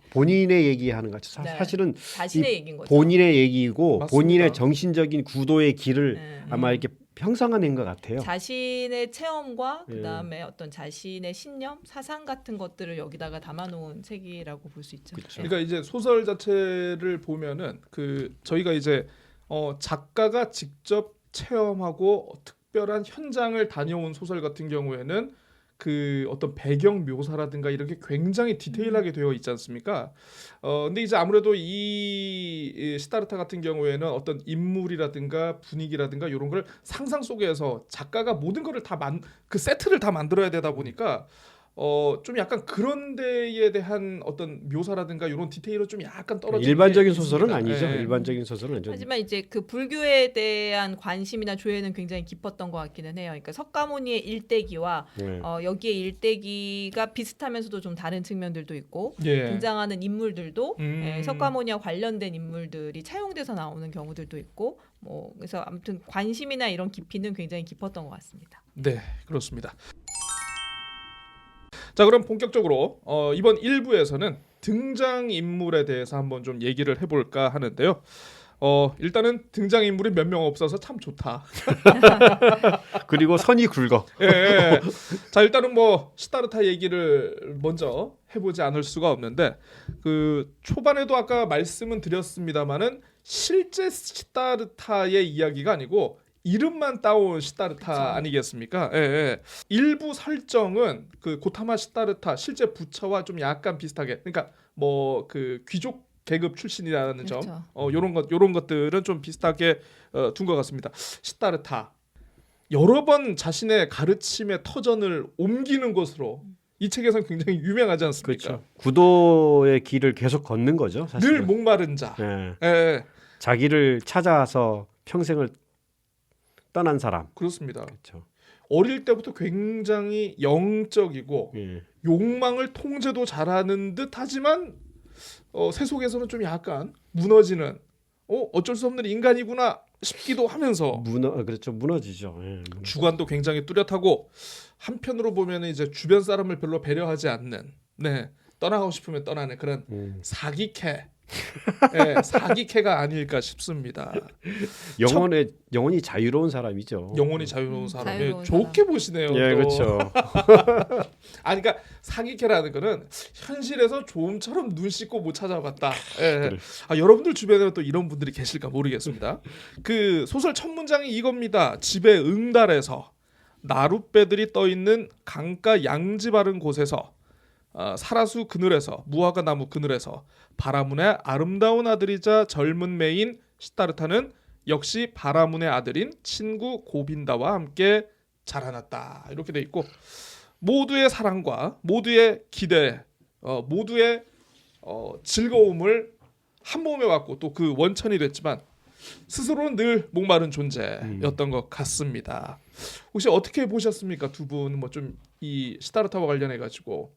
본인의 얘기하는 것 같이 사실은 자신의 얘기인 거죠. 본인의 얘기이고 맞습니다. 본인의 정신적인 구도의 길을 아마 이렇게 형성화된 것 같아요. 자신의 체험과 그다음에 어떤 자신의 신념, 사상 같은 것들을 여기다가 담아놓은 책이라고 볼 수 있죠. 그러니까 이제 소설 자체를 보면은 저희가 이제 작가가 직접 체험하고 특별한 현장을 다녀온 소설 같은 경우에는 그 어떤 배경 묘사라든가 이렇게 굉장히 디테일하게 되어 있지 않습니까? 근데 이제 아무래도 이 시다르타 같은 경우에는 어떤 인물이라든가 분위기라든가 이런 걸 상상 속에서 작가가 모든 거를 그 세트를 다 만들어야 되다 보니까 좀 약간 그런 데에 대한 어떤 묘사라든가 이런 디테일은 좀 약간 떨어지는 일반적인 게 소설은 있습니다. 아니죠. 예. 일반적인 소설은 아니죠. 하지만 이제 그 불교에 대한 관심이나 조예는 굉장히 깊었던 것 같기는 해요. 그러니까 석가모니의 일대기와 네. 여기에 일대기가 비슷하면서도 좀 다른 측면들도 있고 예. 등장하는 인물들도 음. 석가모니와 관련된 인물들이 차용돼서 나오는 경우들도 있고 뭐 그래서 아무튼 관심이나 이런 깊이는 굉장히 깊었던 것 같습니다. 네, 그렇습니다. 자, 그럼 본격적으로 이번 1부에서는 등장 인물에 대해서 한번 좀 얘기를 해볼까 하는데요. 일단은 등장 인물이 몇 명 없어서 참 좋다. 그리고 선이 굵어. 예, 예. 자, 일단은 뭐 시다르타 얘기를 먼저 해보지 않을 수가 없는데 그 초반에도 아까 말씀은 드렸습니다만은 실제 시다르타의 이야기가 아니고 이름만 따온 시다르타 그쵸. 아니겠습니까? 예, 예. 일부 설정은 그 고타마 시다르타 실제 부처와 좀 약간 비슷하게, 그러니까 뭐 그 귀족 계급 출신이라는 점, 그렇죠. 요런 것들은 좀 비슷하게 둔 것 같습니다. 시다르타 여러 번 자신의 가르침의 터전을 옮기는 것으로 이 책에서는 굉장히 유명하지 않습니까? 그렇죠. 구도의 길을 계속 걷는 거죠. 늘 사실은. 목마른 자. 예. 예, 자기를 찾아서 평생을 떠난 사람. 그렇습니다. 그렇죠. 어릴 때부터 굉장히 영적이고 예. 욕망을 통제도 잘하는 듯하지만 세속에서는 좀 약간 무너지는 어쩔 수 없는 인간이구나 싶기도 하면서 그렇죠. 무너지죠. 예. 주관도 굉장히 뚜렷하고 한편으로 보면 이제 주변 사람을 별로 배려하지 않는, 네, 떠나고 싶으면 떠나는 그런 사기캐, 네, 사기캐가 아닐까 싶습니다. 영혼이 자유로운 사람이죠. 영혼이 자유로운 사람이 자유로운 좋게 보시네요. 예, 또. 그렇죠. 그러니까 사기캐라는 거는 현실에서 조음처럼 눈 씻고 못 찾아봤다. 예. 그래. 여러분들 주변에 또 이런 분들이 계실까 모르겠습니다. 그 소설 첫 문장이 이겁니다. 집의 응달에서 나룻배들이 떠 있는 강가 양지 바른 곳에서 사라수 그늘에서 무화과 나무 그늘에서 바라문의 아름다운 아들이자 젊은 매인 시다르타는 역시 바라문의 아들인 친구 고빈다와 함께 자라났다. 이렇게 돼 있고 모두의 사랑과 모두의 기대, 모두의 즐거움을 한 몸에 왔고 또 그 원천이 됐지만 스스로는 늘 목마른 존재였던 것 같습니다. 혹시 어떻게 보셨습니까? 두 분 뭐 좀 이 시다르타와 관련해 가지고.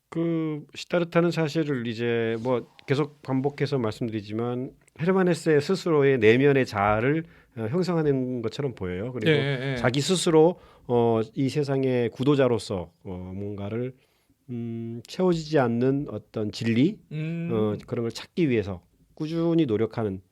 그 시다르타는 사실을 이제 뭐 계속 반복해서 말씀드리지만 헤르만 헤세 스스로의 내면의 자아를 형성하는 것처럼 보여요. 그리고 예. 자기 스스로 이 세상의 구도자로서 뭔가를 채워지지 않는 어떤 진리 그런 걸 찾기 위해서 꾸준히 노력하는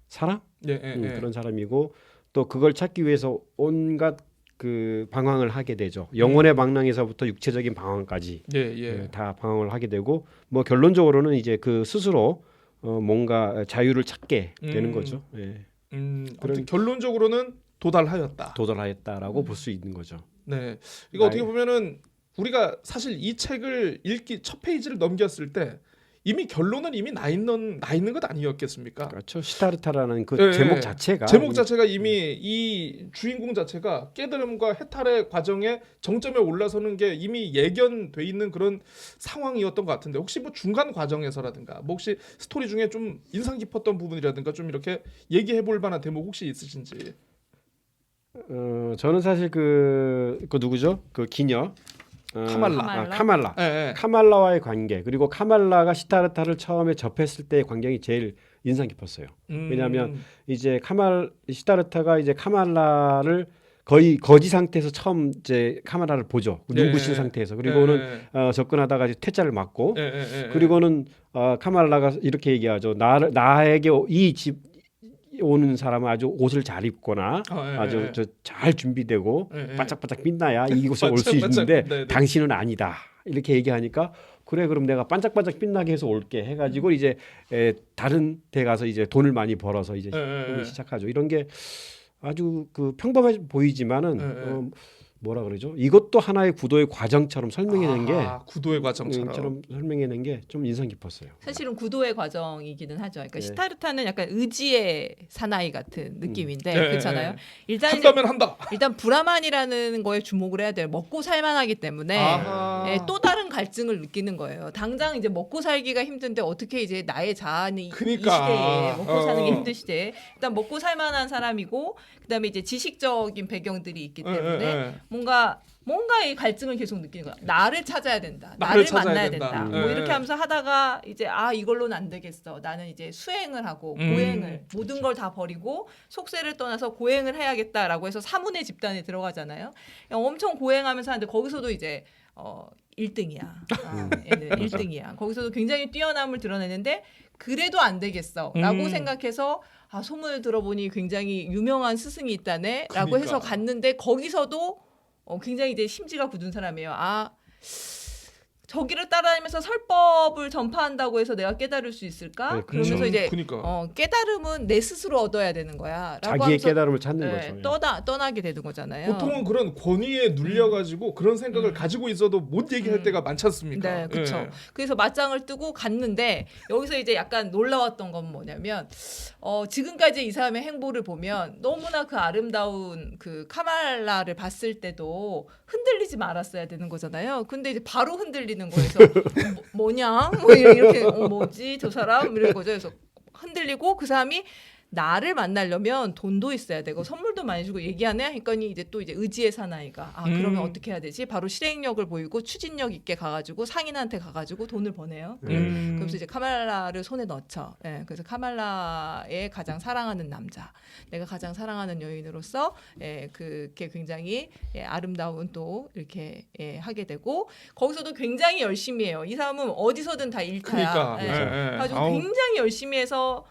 사람 예. 그런 사람이고 또 그걸 찾기 위해서 온갖 그 방황을 하게 되죠. 영혼의 방랑에서부터 육체적인 방황까지 예. 다 방황을 하게 되고 뭐 결론적으로는 이제 그 스스로 뭔가 자유를 찾게 되는 거죠. 예. 아무튼 결론적으로는 도달하였다. 도달하였다라고 볼 수 있는 거죠. 네, 이거 어떻게 보면은 우리가 사실 이 책을 읽기 첫 페이지를 넘겼을 때 이미 결론은 이미 나 있는 것 아니었겠습니까? 그렇죠. 시다르타라는 그 예, 제목 자체가 제목 자체가 이미 이 주인공 자체가 깨달음과 해탈의 과정에 정점에 올라서는 게 이미 예견돼 있는 그런 상황이었던 것 같은데 혹시 뭐 중간 과정에서라든가 뭐 혹시 스토리 중에 좀 인상 깊었던 부분이라든가 좀 이렇게 얘기해볼 만한 대목 혹시 있으신지? 저는 사실 그 누구죠? 그 기녀 카말라. 예. 카말라와의 관계 그리고 카말라가 시다르타를 처음에 접했을 때의 광경이 제일 인상 깊었어요. 왜냐하면 이제 시다르타가 이제 카말라를 거의 거지 상태에서 처음 이제 카말라를 보죠. 눈부신 상태에서 그리고는 접근하다가 이제 퇴짜를 맞고 그리고는 카말라가 이렇게 얘기하죠. 나에게 이 집 오는 사람은 아주 옷을 잘 입거나 아주 잘 준비되고 반짝반짝 빛나야 이곳에 올 수 있는데 당신은 아니다 이렇게 얘기하니까 그래 그럼 내가 반짝반짝 빛나게 해서 올게 해가지고 이제 다른 데 가서 이제 돈을 많이 벌어서 이제 시작하죠. 이런 게 아주 그 평범해 보이지만은 네. 뭐라 그러죠? 이것도 하나의 구도의 과정처럼 설명해낸 게 구도의 과정처럼. 처럼 설명해낸 게 좀 인상 깊었어요. 사실은 구도의 과정이기는 하죠. 그러니까 네. 시타르타는 약간 의지의 사나이 같은 느낌인데 네, 그렇잖아요. 네. 일단 이제 한다면 한다. 일단 브라만이라는 거에 주목을 해야 돼요. 먹고 살만하기 때문에 아하. 예, 또 다른 갈증을 느끼는 거예요. 당장 이제 먹고 살기가 힘든데 어떻게 이제 나의 자아는 이 그니까. 시대에 먹고 사는 게 어. 힘든 시대에 일단 먹고 살만한 사람이고 그다음에 이제 지식적인 배경들이 있기 때문에 뭔가 이 갈증을 계속 느끼는 거야. 나를 찾아야 된다. 나를 나를 찾아야 만나야 된다. 된다. 네. 뭐 이렇게 하면서 하다가 이제 이걸로는 안 되겠어. 나는 이제 수행을 하고 고행을 모든 걸 다 버리고 속세를 떠나서 고행을 해야겠다라고 해서 사문의 집단에 들어가잖아요. 엄청 고행하면서 하는데 거기서도 이제 1등이야. 얘는 1등이야. 거기서도 굉장히 뛰어남을 드러내는데 그래도 안 되겠어라고 생각해서 소문을 들어보니 굉장히 유명한 스승이 있다네라고 그러니까. 해서 갔는데 거기서도 굉장히 이제 심지가 굳은 사람이에요. 저기를 따라다니면서 설법을 전파한다고 해서 내가 깨달을 수 있을까? 네, 그러면서 그렇죠. 이제 그러니까. 깨달음은 내 스스로 얻어야 되는 거야. 라고 자기의 하면서 깨달음을 찾는 거죠. 떠나게 되는 거잖아요. 보통은 그런 권위에 눌려가지고 그런 생각을 가지고 있어도 못 얘기할 때가 많지 않습니까? 네, 그렇죠. 예. 그래서 맞짱을 뜨고 갔는데 여기서 이제 약간 놀라웠던 건 뭐냐면 지금까지 이 사람의 행보를 보면 너무나 그 아름다운 그 카말라를 봤을 때도 흔들리지 말았어야 되는 거잖아요. 근데 이제 바로 흔들리는 거에서 뭐냐? 뭐 이렇게 뭐지 저 사람 이런 거죠. 그래서 흔들리고 그 사람이 나를 만나려면 돈도 있어야 되고 선물도 많이 주고 얘기하네 하니까니 이제 또 이제 의지의 사나이가 그러면 어떻게 해야 되지? 바로 실행력을 보이고 추진력 있게 가가지고 상인한테 가가지고 돈을 버내요. 그래서 이제 카말라를 손에 넣죠. 예, 그래서 카말라의 가장 사랑하는 남자, 내가 가장 사랑하는 여인으로서 그게 굉장히 아름다운 또 이렇게 하게 되고 거기서도 굉장히 열심히 해요. 이 사람은 어디서든 다 일타야. 그러니까. 예. 예, 예. 가지고 아우. 굉장히 열심히 해서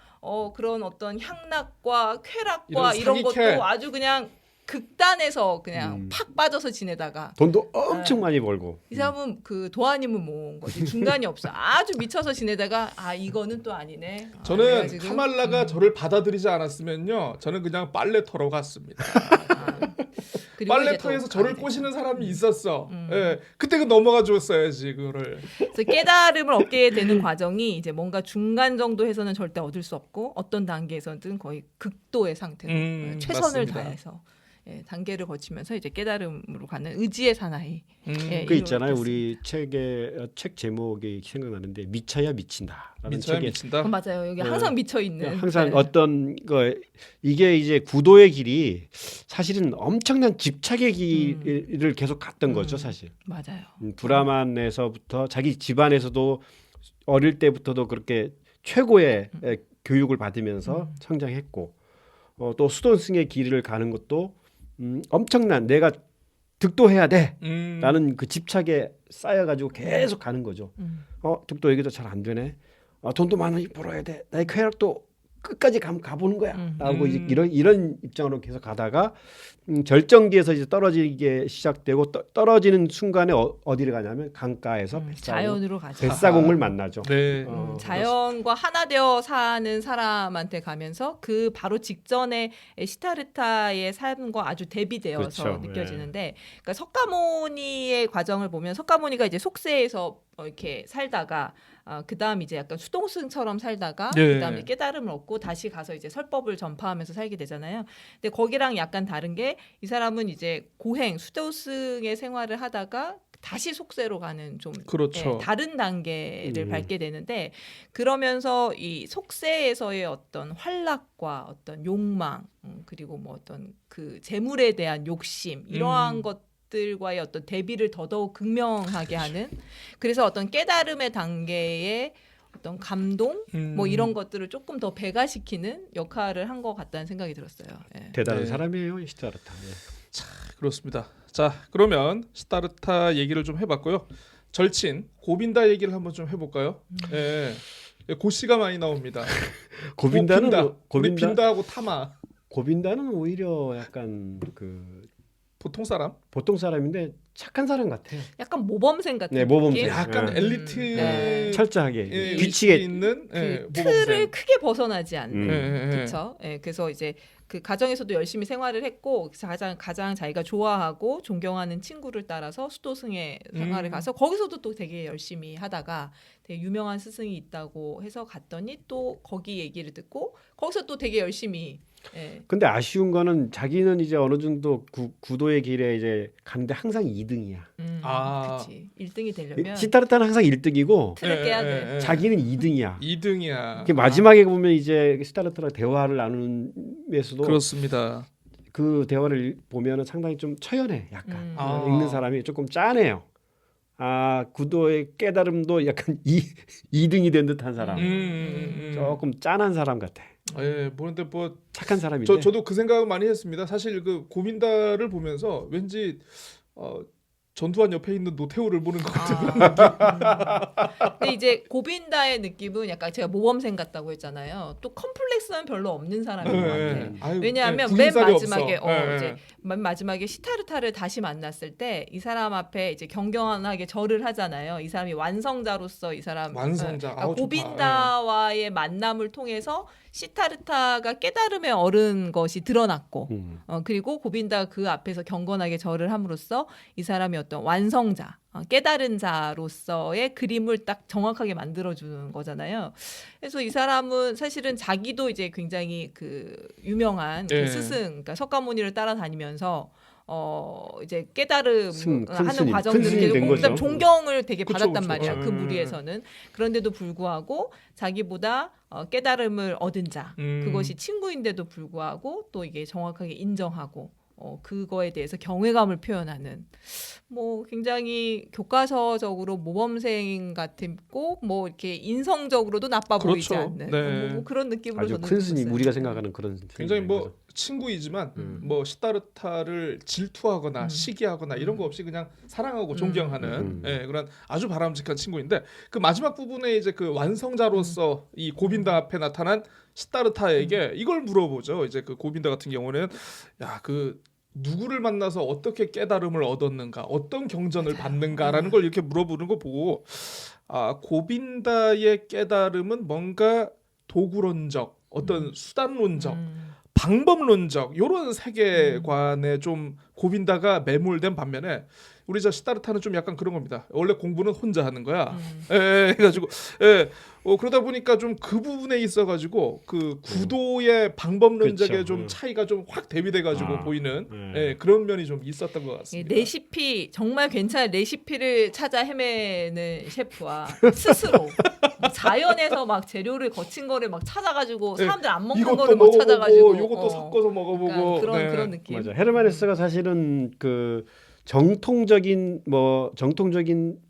그런 어떤 향락과 쾌락과 이런 이런 사기캐. 것도 아주 그냥 극단에서 그냥 팍 빠져서 지내다가 돈도 엄청 많이 벌고. 이 사람은 그 도하님은 모은 거지 중간이 없어. 아주 미쳐서 지내다가 이거는 또 아니네. 내가 저는 지금, 카말라가 저를 받아들이지 않았으면요, 저는 그냥 빨래터로 갔습니다. 그리고 이제 빨래터에서 또 저를 가게 되죠. 꼬시는 사람이 있었어. 예, 그때 그 넘어가 줬어야지 그거를. 그래서 깨달음을 얻게 되는 과정이 이제 뭔가 중간 정도 해서는 절대 얻을 수 없고 어떤 단계에서는 거의 극도의 상태로 최선을 맞습니다. 다해서 단계를 거치면서 이제 깨달음으로 가는 의지의 사나이. 그 있잖아요. 이루어졌습니다. 우리 책 제목이 생각나는데 미쳐야 미친다라는 미쳐야 책에 미친다. 맞아요. 여기 항상 미쳐 있는. 항상 어떤 거 이게 이제 구도의 길이 사실은 엄청난 집착의 길을 계속 갔던 거죠, 사실. 맞아요. 브라만에서부터 자기 집안에서도 어릴 때부터도 그렇게 최고의 교육을 받으면서 성장했고 또 수도승의 길을 가는 것도 엄청난 내가 득도해야 돼라는 그 집착에 쌓여가지고 계속 가는 거죠. 득도 여기도 잘 안 되네. 돈도 많이 벌어야 돼. 나의 쾌락도 끝까지 가보는 거야. 라고 이제 이런 입장으로 계속 가다가 절정기에서 이제 떨어지게 시작되고 떨어지는 순간에 어디를 가냐면 강가에서 자연으로 가죠. 뱃사공을 만나죠. 네. 자연과 하나 되어 사는 사람한테 가면서 그 바로 직전에 시타르타의 삶과 아주 대비되어서 그렇죠. 느껴지는데, 그러니까 석가모니의 과정을 보면 석가모니가 이제 속세에서 이렇게 살다가 그다음 이제 약간 수동승처럼 살다가 네. 그다음에 깨달음을 얻고 다시 가서 이제 설법을 전파하면서 살게 되잖아요. 근데 거기랑 약간 다른 게 이 사람은 이제 고행 수도승의 생활을 하다가 다시 속세로 가는 좀 그렇죠. 다른 단계를 밟게 되는데, 그러면서 이 속세에서의 어떤 활락과 어떤 욕망 그리고 뭐 어떤 그 재물에 대한 욕심 이러한 것들과의 어떤 대비를 더더욱 극명하게 하는, 그래서 어떤 깨달음의 단계에 어떤 감동 뭐 이런 것들을 조금 더 배가시키는 역할을 한 것 같다는 생각이 들었어요. 예. 대단한 네. 사람이에요, 시타르타. 그렇습니다. 자, 그러면 시타르타 얘기를 좀 해봤고요. 절친 고빈다 얘기를 한번 좀 해볼까요? 예. 고씨가 많이 나옵니다. 고빈다는 우리 빈다하고 타마. 고빈다는 오히려 약간 그 보통 사람? 보통 사람인데 착한 사람 같아요. 약간 모범생 같은 네, 모범생. 느낌? 약간 네. 엘리트 네. 철저하게 예, 규칙에 있는 그 예, 틀을 모범생. 크게 벗어나지 않는 음. 예, 예, 예. 그렇죠. 예, 그래서 이제 그 가정에서도 열심히 생활을 했고 가장 자기가 좋아하고 존경하는 친구를 따라서 수도승에 생활을 가서 거기서도 또 되게 열심히 하다가 되게 유명한 스승이 있다고 해서 갔더니 또 거기 얘기를 듣고 거기서 또 되게 열심히 예. 근데 아쉬운 거는 자기는 이제 어느 정도 구도의 길에 이제 가는데 항상 2등이야. 아. 그치. 1등이 되려면 시타르타는 항상 1등이고 틀을 깨야 돼. 자기는 2등이야. 2등이야. 마지막에 보면 이제 시타르타랑 대화를 나누면서도 그렇습니다. 그 대화를 보면은 상당히 좀 처연해. 약간 아. 읽는 사람이 조금 짠해요. 아 구도의 깨달음도 약간 2등이 된 듯한 사람. 조금 짠한 사람 같아. 예, 근데 뭐 착한 사람인데. 저도 그 생각을 많이 했습니다. 사실 그 고민다를 보면서 왠지 전두환 옆에 있는 노태우를 보는 것 같은 그런 느낌. 근데 이제 고빈다의 느낌은 약간 제가 모범생 같다고 했잖아요. 또 컴플렉스는 별로 없는 사람인 것 같아. 아유, 왜냐하면 예, 맨 구김살이 마지막에 없어. 예, 이제 맨 마지막에 시타르타를 다시 만났을 때 이 사람 앞에 이제 경건하게 절을 하잖아요. 이 사람이 완성자로서 이 사람 완성자. 그러니까 아우, 좋다. 고빈다와의 만남을 통해서 시타르타가 깨달음에 얻은 것이 드러났고 그리고 고빈다가 그 앞에서 경건하게 절을 함으로써 이 사람이 어떤 완성자 깨달은 자로서의 그림을 딱 정확하게 만들어주는 거잖아요. 그래서 이 사람은 사실은 자기도 이제 굉장히 그 유명한 그 예. 스승, 그러니까 석가모니를 따라다니면서 이제 깨달음 큰 하는 스님, 과정들을 큰 스님이 된 그다음 거죠. 존경을 되게 그쵸, 받았단 그쵸. 말이야. 그 예. 무리에서는. 그런데도 불구하고 자기보다 깨달음을 얻은 자 그것이 친구인데도 불구하고 또 이게 정확하게 인정하고 그거에 대해서 경외감을 표현하는 뭐 굉장히 교과서적으로 모범생 같고 뭐 이렇게 인성적으로도 나빠 보이지 그렇죠. 않는 네. 뭐 그런 느낌으로 아주 저는 큰 스님 느꼈어요. 우리가 생각하는 그런 굉장히 스님인 뭐 거죠. 친구이지만 뭐 시타르타를 질투하거나 시기하거나 이런 거 없이 그냥 사랑하고 존경하는 예, 그런 아주 바람직한 친구인데 그 마지막 부분에 이제 그 완성자로서 이 고빈다 앞에 나타난 시타르타에게 이걸 물어보죠. 이제 그 고빈다 같은 경우는 야, 그 누구를 만나서 어떻게 깨달음을 얻었는가, 어떤 경전을 받는가라는 걸 이렇게 물어보는 거 보고 아, 고빈다의 깨달음은 뭔가 도구론적, 어떤 수단론적, 방법론적 이런 세계관에 좀 고빈다가 매몰된 반면에 우리 저 시타르타는 좀 약간 그런 겁니다. 원래 공부는 혼자 하는 거야. 해가지고 그러다 보니까 좀 그 부분에 있어가지고 그 구도의 방법론적에 그쵸. 좀 차이가 좀 확 대비돼가지고 보이는 그런 면이 좀 있었던 것 이 같습니다. 레시피 정말 괜찮은 레시피를 찾아 헤매는 셰프와 스스로 자연에서 막 재료를 거친 거를 막 찾아가지고 사람들 안 먹는 이것도 거를 막 먹어보고 찾아가지고 이것도 섞어서 먹어보고 그러니까 네. 그런 느낌. 맞아. 헤르만 헤세가 사실은 그 정통적인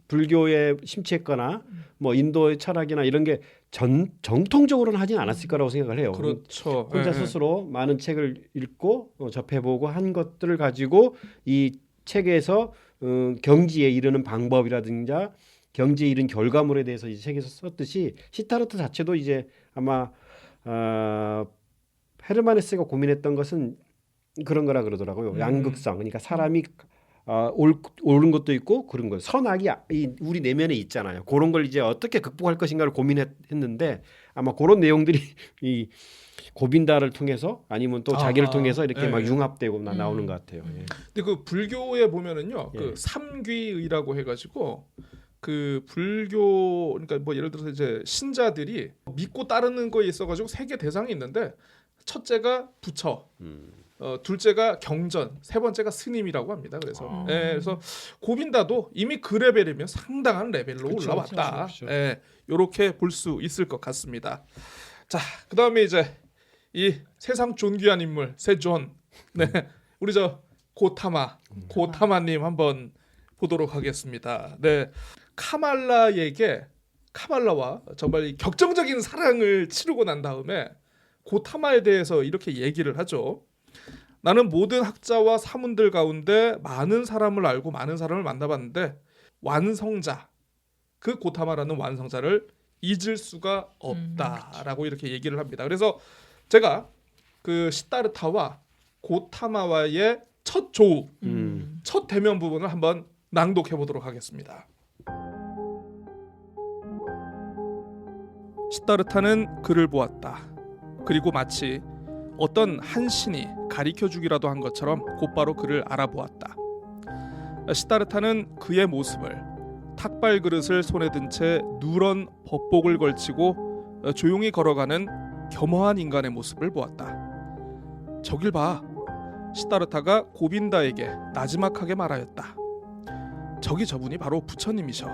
불교에 심취했거나 뭐 인도의 철학이나 이런 게 정통적으로는 하진 않았을 거라고 생각을 해요. 그렇죠. 혼자 예, 예. 스스로 많은 책을 읽고 접해보고 한 것들을 가지고 이 책에서 경지에 이르는 방법이라든지 경지에 이른 결과물에 대해서 이 책에서 썼듯이 시타르타 자체도 이제 아마 헤르만 헤세가 고민했던 것은 그런 거라 그러더라고요. 양극성. 그러니까 사람이 옳은 것도 있고 그런 거 선악이 우리 내면에 있잖아요. 그런 걸 이제 어떻게 극복할 것인가를 고민했는데 아마 그런 내용들이 이 고빈다를 통해서 아니면 또 자기를 통해서 이렇게 막 융합되고 나오는 것 같아요. 예. 근데 그 불교에 보면은요, 예. 그 삼귀의라고 해가지고 그 불교 그러니까 뭐 예를 들어서 이제 신자들이 믿고 따르는 거에 있어가지고 세 개 대상이 있는데 첫째가 부처. 둘째가 경전, 세 번째가 스님이라고 합니다. 그래서 그래서 고빈다도 이미 그 레벨이면 상당한 레벨로 그쵸, 올라왔다. 그쵸. 이렇게 볼 수 있을 것 같습니다. 자, 그다음에 이제 이 세상 존귀한 인물 세존, 네, 우리 저 고타마님 한번 보도록 하겠습니다. 네, 카말라와 정말 이 격정적인 사랑을 치르고 난 다음에 고타마에 대해서 이렇게 얘기를 하죠. 나는 모든 학자와 사문들 가운데 많은 사람을 알고 많은 사람을 만나봤는데 완성자, 그 고타마라는 완성자를 잊을 수가 없다라고 이렇게 얘기를 합니다. 그래서 제가 그 시타르타와 고타마와의 첫 조우, 음. 첫 대면 부분을 한번 낭독해 보도록 하겠습니다. 시다르타는 그를 보았다. 그리고 마치 어떤 한 신이 가리켜 주기라도 한 것처럼 곧바로 그를 알아보았다. 시다르타는 그의 모습을 탁발 그릇을 손에 든 채 누런 법복을 걸치고 조용히 걸어가는 겸허한 인간의 모습을 보았다. 저길 봐. 시다르타가 고빈다에게 나지막하게 말하였다. 저기 저분이 바로 부처님이셔.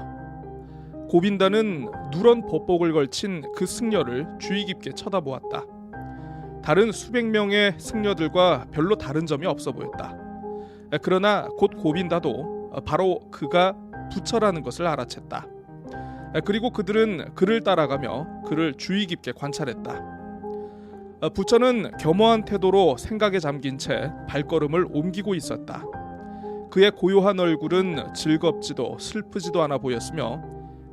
고빈다는 누런 법복을 걸친 그 승려를 주의 깊게 쳐다보았다. 다른 수백 명의 승려들과 별로 다른 점이 없어 보였다. 그러나 곧 고빈다도 바로 그가 부처라는 것을 알아챘다. 그리고 그들은 그를 따라가며 그를 주의 깊게 관찰했다. 부처는 겸허한 태도로 생각에 잠긴 채 발걸음을 옮기고 있었다. 그의 고요한 얼굴은 즐겁지도 슬프지도 않아 보였으며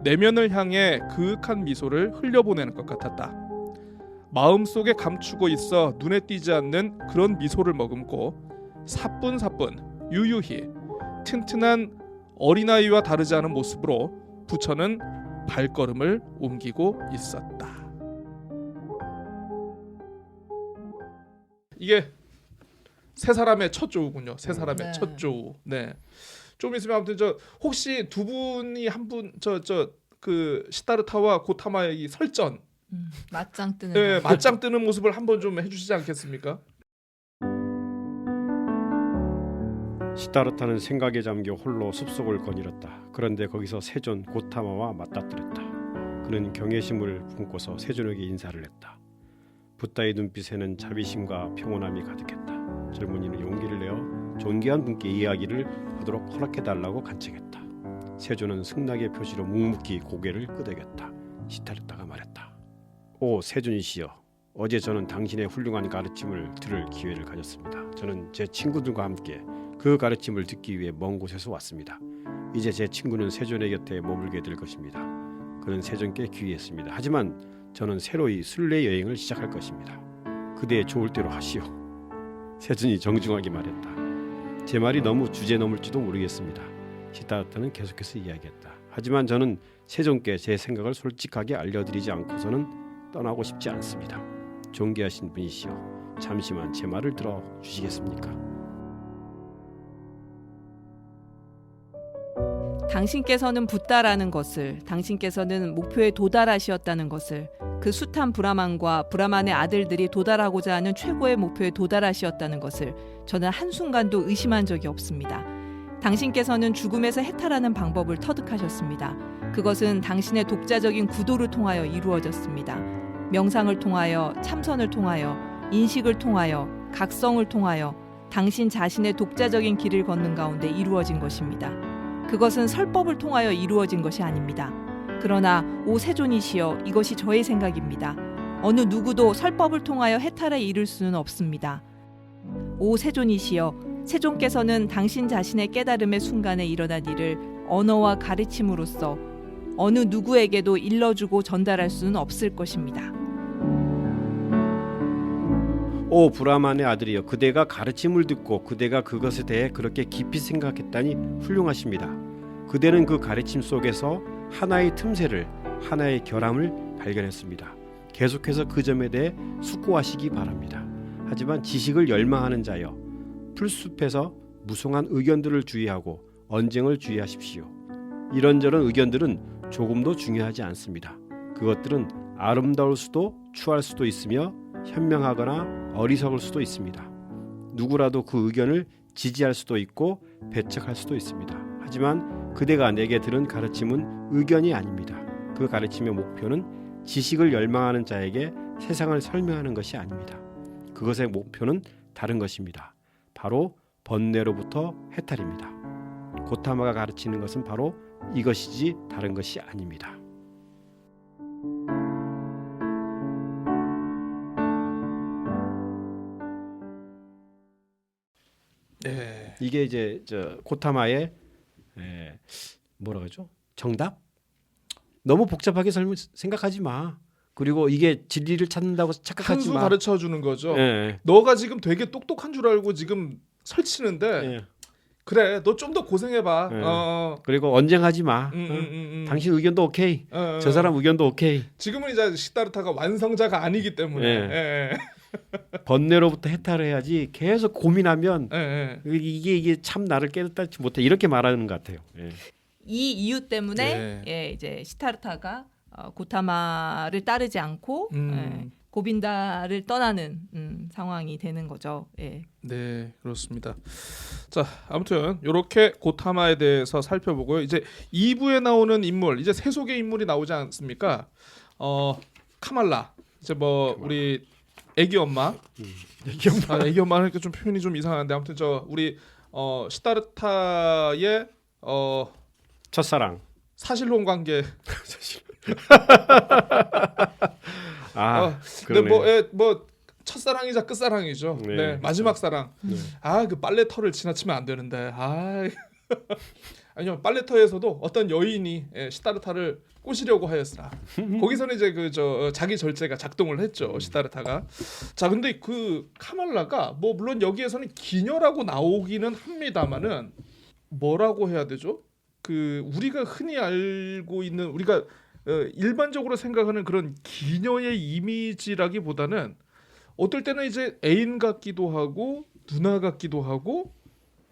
내면을 향해 그윽한 미소를 흘려보내는 것 같았다. 마음속에 감추고 있어 눈에 띄지 않는 그런 미소를 머금고 사뿐사뿐 유유히 튼튼한 어린아이와 다르지 않은 모습으로 부처는 발걸음을 옮기고 있었다. 이게 세 사람의 첫 조우군요. 세 사람의 네. 첫 조우. 네. 좀 있으면 아무튼 저 혹시 두 분이 한 분 저 그 시다르타와 고타마의 이 설전, 맞짱 뜨는 네, 거. 맞짱 뜨는 모습을 한번 좀 해주시지 않겠습니까? 시다르타는 생각에 잠겨 홀로 숲속을 거닐었다. 그런데 거기서 세존 고타마와 맞닥뜨렸다. 그는 경외심을 품고서 세존에게 인사를 했다. 붓다의 눈빛에는 자비심과 평온함이 가득했다. 젊은이는 용기를 내어 존귀한 분께 이야기를 하도록 허락해달라고 간청했다. 세존은 승낙의 표시로 묵묵히 고개를 끄덕였다. 시다르타가 말했다. 오 세존이시여, 어제 저는 당신의 훌륭한 가르침을 들을 기회를 가졌습니다. 저는 제 친구들과 함께 그 가르침을 듣기 위해 먼 곳에서 왔습니다. 이제 제 친구는 세존의 곁에 머물게 될 것입니다. 그는 세존께 귀의했습니다. 하지만 저는 새로이 순례 여행을 시작할 것입니다. 그대의 좋을 대로 하시오. 세존이 정중하게 말했다. 제 말이 너무 주제 넘을지도 모르겠습니다. 시다르타는 계속해서 이야기했다. 하지만 저는 세존께 제 생각을 솔직하게 알려드리지 않고서는 떠나고 싶지 않습니다. 존귀하신 분이시여, 잠시만 제 말을 들어주시겠습니까? 당신께서는 붓다라는 것을, 당신께서는 목표에 도달하시었다는 것을, 그 숱한 브라만과 브라만의 아들들이 도달하고자 하는 최고의 목표에 도달하시었다는 것을 저는 한순간도 의심한 적이 없습니다. 당신께서는 죽음에서 해탈하는 방법을 터득하셨습니다. 그것은 당신의 독자적인 구도를 통하여 이루어졌습니다. 명상을 통하여, 참선을 통하여, 인식을 통하여, 각성을 통하여 당신 자신의 독자적인 길을 걷는 가운데 이루어진 것입니다. 그것은 설법을 통하여 이루어진 것이 아닙니다. 그러나 오 세존이시여, 이것이 저의 생각입니다. 어느 누구도 설법을 통하여 해탈에 이를 수는 없습니다. 오 세존이시여, 세존께서는 당신 자신의 깨달음의 순간에 일어난 일을 언어와 가르침으로써 어느 누구에게도 일러주고 전달할 수는 없을 것입니다. 오 브라만의 아들이여, 그대가 가르침을 듣고 그대가 그것에 대해 그렇게 깊이 생각했다니 훌륭하십니다. 그대는 그 가르침 속에서 하나의 틈새를, 하나의 결함을 발견했습니다. 계속해서 그 점에 대해 숙고하시기 바랍니다. 하지만 지식을 열망하는 자여, 풀숲에서 무성한 의견들을 주의하고 언쟁을 주의하십시오. 이런저런 의견들은 조금도 중요하지 않습니다. 그것들은 아름다울 수도 추할 수도 있으며 현명하거나 어리석을 수도 있습니다. 누구라도 그 의견을 지지할 수도 있고 배척할 수도 있습니다. 하지만 그대가 내게 들은 가르침은 의견이 아닙니다. 그 가르침의 목표는 지식을 열망하는 자에게 세상을 설명하는 것이 아닙니다. 그것의 목표는 다른 것입니다. 바로 번뇌로부터 해탈입니다. 고타마가 가르치는 것은 바로 이것이지 다른 것이 아닙니다. 네. 이게 이제 고타마의 뭐라 그러죠? 정답? 너무 복잡하게 생각하지 마. 그리고 이게 진리를 찾는다고 착각하지 한 수 마. 가르쳐 주는 거죠. 예. 너가 지금 되게 똑똑한 줄 알고 지금 설치는데 예. 그래 너 좀 더 고생해봐. 예. 그리고 언쟁하지 마. 당신 의견도 오케이. 저 사람 의견도 오케이. 지금은 이제 시다르타가 완성자가 아니기 때문에 예. 번뇌로부터 해탈을 해야지 계속 고민하면 이게 참 나를 깨닫지 못해 이렇게 말하는 것 같아요. 예. 이 이유 때문에 예, 이제 시타르타가 고타마를 따르지 않고 고빈다를 떠나는 상황이 되는 거죠. 예. 네, 그렇습니다. 자, 아무튼 이렇게 고타마에 대해서 살펴보고요. 이제 2부에 나오는 인물, 이제 세속의 인물이 나오지 않습니까? 카말라. 이제 뭐 우리 애기 엄마. 애기 엄마 하니까 좀 표현이 좀 이상한데 아무튼 저 우리 시다르타의 첫사랑. 사실혼 관계. 근데 뭐 첫사랑이자 끝사랑이죠. 네, 네, 마지막 사랑. 그 빨래터를 지나치면 안 되는데. 아니요, 빨래터에서도 어떤 여인이 시다르타를 꼬시려고 하였으나 거기서는 이제 자기 절제가 작동을 했죠. 시다르타가. 자, 근데 그 카말라가 뭐 물론 여기에서는 기녀라고 나오기는 합니다만은 뭐라고 해야 되죠? 그 우리가 흔히 알고 있는 우리가 일반적으로 생각하는 그런 기녀의 이미지라기보다는 어떨 때는 이제 애인 같기도 하고 누나 같기도 하고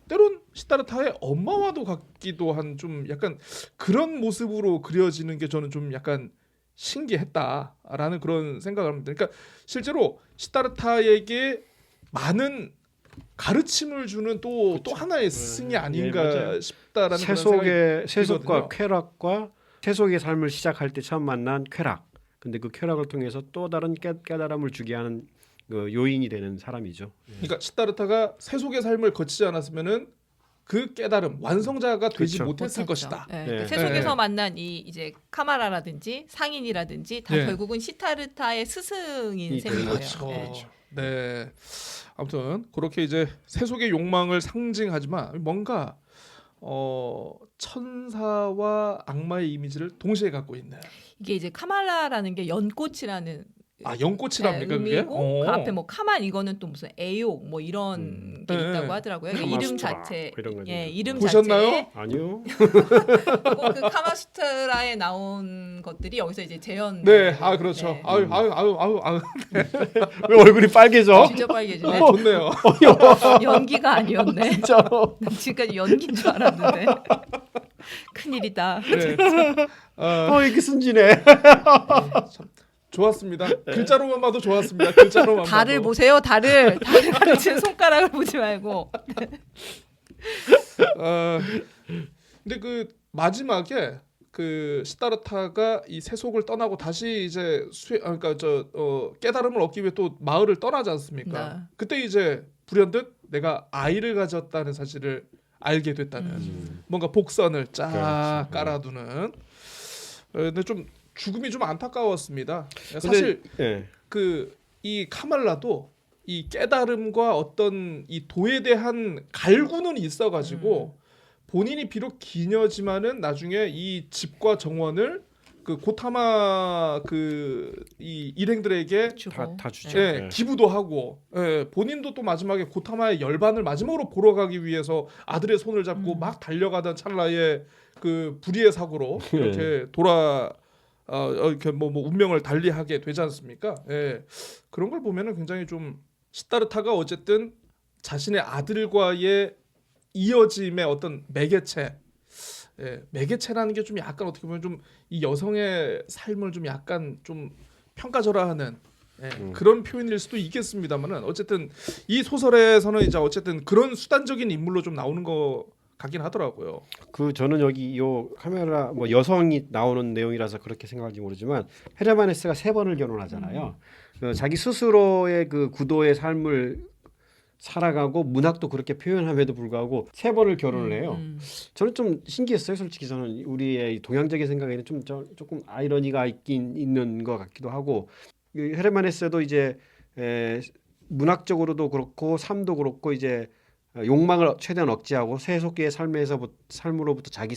때론 시다르타의 엄마와도 같기도 한 좀 약간 그런 모습으로 그려지는 게 저는 좀 약간 신기했다라는 그런 생각을 합니다. 그러니까 실제로 시다르타에게 많은 가르침을 주는 또 하나의 스승이 아닌가 싶다라는 세속과 쾌락과 세속의 삶을 시작할 때 처음 만난 쾌락. 근데 그 쾌락을 통해서 또 다른 깨달음을 주게 하는 그 요인이 되는 사람이죠. 그러니까 시다르타가 세속의 삶을 거치지 않았으면은 그 깨달음 완성자가 되지 못했을 것이다. 네. 세속에서 만난 이 이제 카마라라든지 상인이라든지 다 결국은 시타르타의 스승인 셈인 거예요. 네. 아무튼 그렇게 이제 세속의 욕망을 상징하지만 뭔가 천사와 악마의 이미지를 동시에 갖고 있는. 이게 이제 카말라라는 게 연꽃이라는 연꽃이랍니까 그게? 의미고 그 앞에 뭐 카만 이거는 또 무슨 애욕 뭐 이런 게 있다고 하더라고요. 이름 자체 이름 보셨나요? 자체에 아니요. 그리고 그 카마수트라에 나온 것들이 여기서 이제 재현. 네, 그렇죠. 네. 아유. 왜 얼굴이 빨개져? 진짜 빨개지네. 좋네요. 연기가 아니었네. 진짜로. 지금까지 연기인 줄 알았는데. 큰일이다. 네. 이렇게 순진해. 참 좋았습니다. 글자로만 봐도 좋았습니다. 글자로만 달을 봐도. 보세요. 달을 가리치는 손가락을 보지 말고. 근데 그 마지막에 그 시다르타가 이 세속을 떠나고 다시 이제 깨달음을 얻기 위해 또 마을을 떠나지 않습니까? 네. 그때 이제 불현듯 내가 아이를 가졌다는 사실을 알게 됐다는 뭔가 복선을 쫙 깔아두는. 근데 좀 죽음이 좀 안타까웠습니다. 사실 그 이 카말라도 이 깨달음과 어떤 이 도에 대한 갈구는 있어가지고 본인이 비록 기녀지만은 나중에 이 집과 정원을 그 고타마 이 일행들에게 다 주죠. 기부도 하고 본인도 또 마지막에 고타마의 열반을 마지막으로 보러 가기 위해서 아들의 손을 잡고 막 달려가던 찰나에 그 불의의 사고로 이렇게 이렇게 뭐 운명을 달리하게 되지 않습니까? 그런 걸 보면은 굉장히 좀 시다르타가 어쨌든 자신의 아들과의 이어짐의 어떤 매개체라는 게 좀 약간 어떻게 보면 좀 이 여성의 삶을 좀 약간 좀 평가절하하는 그런 표현일 수도 있겠습니다만은 어쨌든 이 소설에서는 이제 어쨌든 그런 수단적인 인물로 좀 나오는 거 같긴 하더라고요. 저는 여기 요 카메라 뭐 여성이 나오는 내용이라서 그렇게 생각할지 모르지만 헤르만헤스가 3번을 결혼하잖아요. 자기 스스로의 그 구도의 삶을 살아가고 문학도 그렇게 표현함에도 불구하고 3번을 결혼을 해요. 저는 좀 신기했어요. 솔직히 저는 우리의 동양적인 생각에는 조금 아이러니가 있는 것 같기도 하고 헤르만헤스도 이제 문학적으로도 그렇고 삶도 그렇고 이제 욕망을 최대한 억제하고 세속의 삶으로부터 자기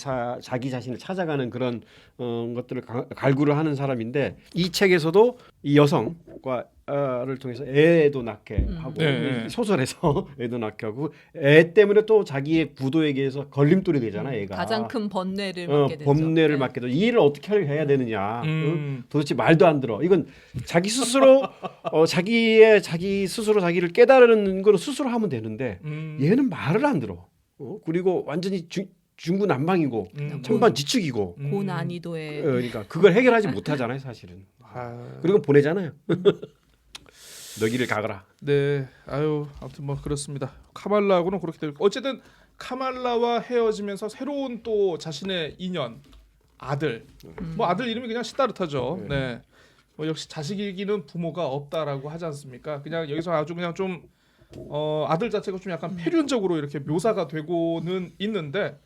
자신을 찾아가는 그런 것들을 갈구를 하는 사람인데 이 책에서도 이 여성과 실화를 통해서 애도 낳게 하고 네. 소설에서 애도 낳게 하고 애 때문에 또 자기의 부도에게 해서 걸림돌이 되잖아. 애가 가장 큰 번뇌를 맡게 되죠. 번뇌를 네. 맡게 되죠. 이 일을 어떻게 해야 되느냐. 음. 도대체 말도 안 들어. 이건 자기 스스로 자기 스스로 자기를 깨달는 거는 스스로 하면 되는데 얘는 말을 안 들어. 그리고 완전히 중구난방이고 천반지축이고. 고난이도의 그러니까 그걸 해결하지 못하잖아요, 사실은. 아, 그리고 보내잖아요. 너기를 가거라. 네, 아유, 아무튼 뭐 그렇습니다. 카말라하고는 그렇게 될. 어쨌든 카말라와 헤어지면서 새로운 또 자신의 인연 아들. 뭐 아들 이름이 그냥 시다르타죠. 네. 뭐 역시 자식이기는 부모가 없다라고 하지 않습니까? 그냥 여기서 아주 그냥 좀 아들 자체가 좀 약간 폐륜적으로 이렇게 묘사가 되고는 있는데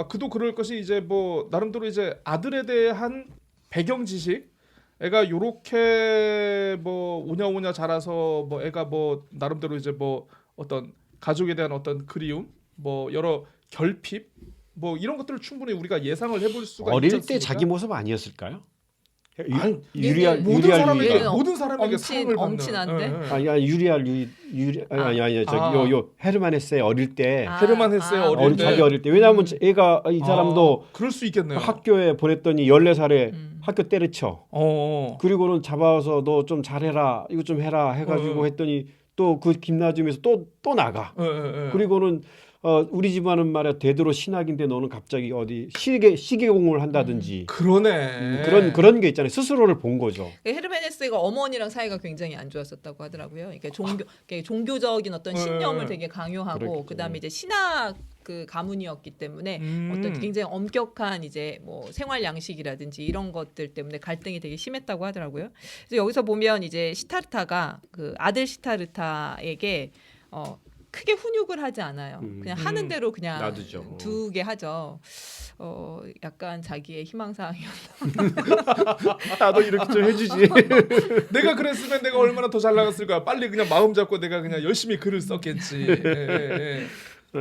그도 그럴 것이 이제 뭐 나름대로 이제 아들에 대한 배경 지식. 애가 요렇게 뭐 오냐오냐 자라서 뭐 애가 뭐 나름대로 이제 뭐 어떤 가족에 대한 어떤 그리움, 뭐 여러 결핍, 뭐 이런 것들을 충분히 우리가 예상을 해볼 수가 있지 어릴 않습니까? 때 자기 모습 아니었을까요? 아니, 유리알 모든 유리알 사람에게 유리알. 모든 사람에게 엄친- 사랑을 받는. 엄친한데? 예. 유리알 아니 저기 요 헤르만 헤세 어릴 때 헤르만 헤세의 어릴 때. 자기 어릴 때 왜냐하면 애가 이 사람도 그럴 수 있겠네요. 학교에 보냈더니 14살에 학교 때려쳐. 그리고는 잡아서 너 좀 잘해라 이거 좀 해라 해가지고 했더니 또 그 김나즘에서 또 나가. 그리고는 우리 집안은 말이야 대대로 신학인데 너는 갑자기 어디 시계공을 한다든지 그러네. 그런 게 있잖아요. 스스로를 본 거죠. 헤르메네스가 어머니랑 사이가 굉장히 안 좋았었다고 하더라고요. 그러니까 종교적인 어떤 신념을 되게 강요하고 그랬겠죠. 그다음에 이제 신학 그 가문이었기 때문에 어떤 굉장히 엄격한 이제 뭐 생활 양식이라든지 이런 것들 때문에 갈등이 되게 심했다고 하더라고요. 그래서 여기서 보면 이제 시타르타가 그 아들 시타르타에게 크게 훈육을 하지 않아요. 그냥 하는 대로 그냥 놔두죠. 두게 하죠. 약간 자기의 희망사항이었나. 나도 이렇게 좀 해주지. 내가 그랬으면 내가 얼마나 더 잘 나갔을까. 빨리 그냥 마음 잡고 내가 그냥 열심히 글을 썼겠지. 예.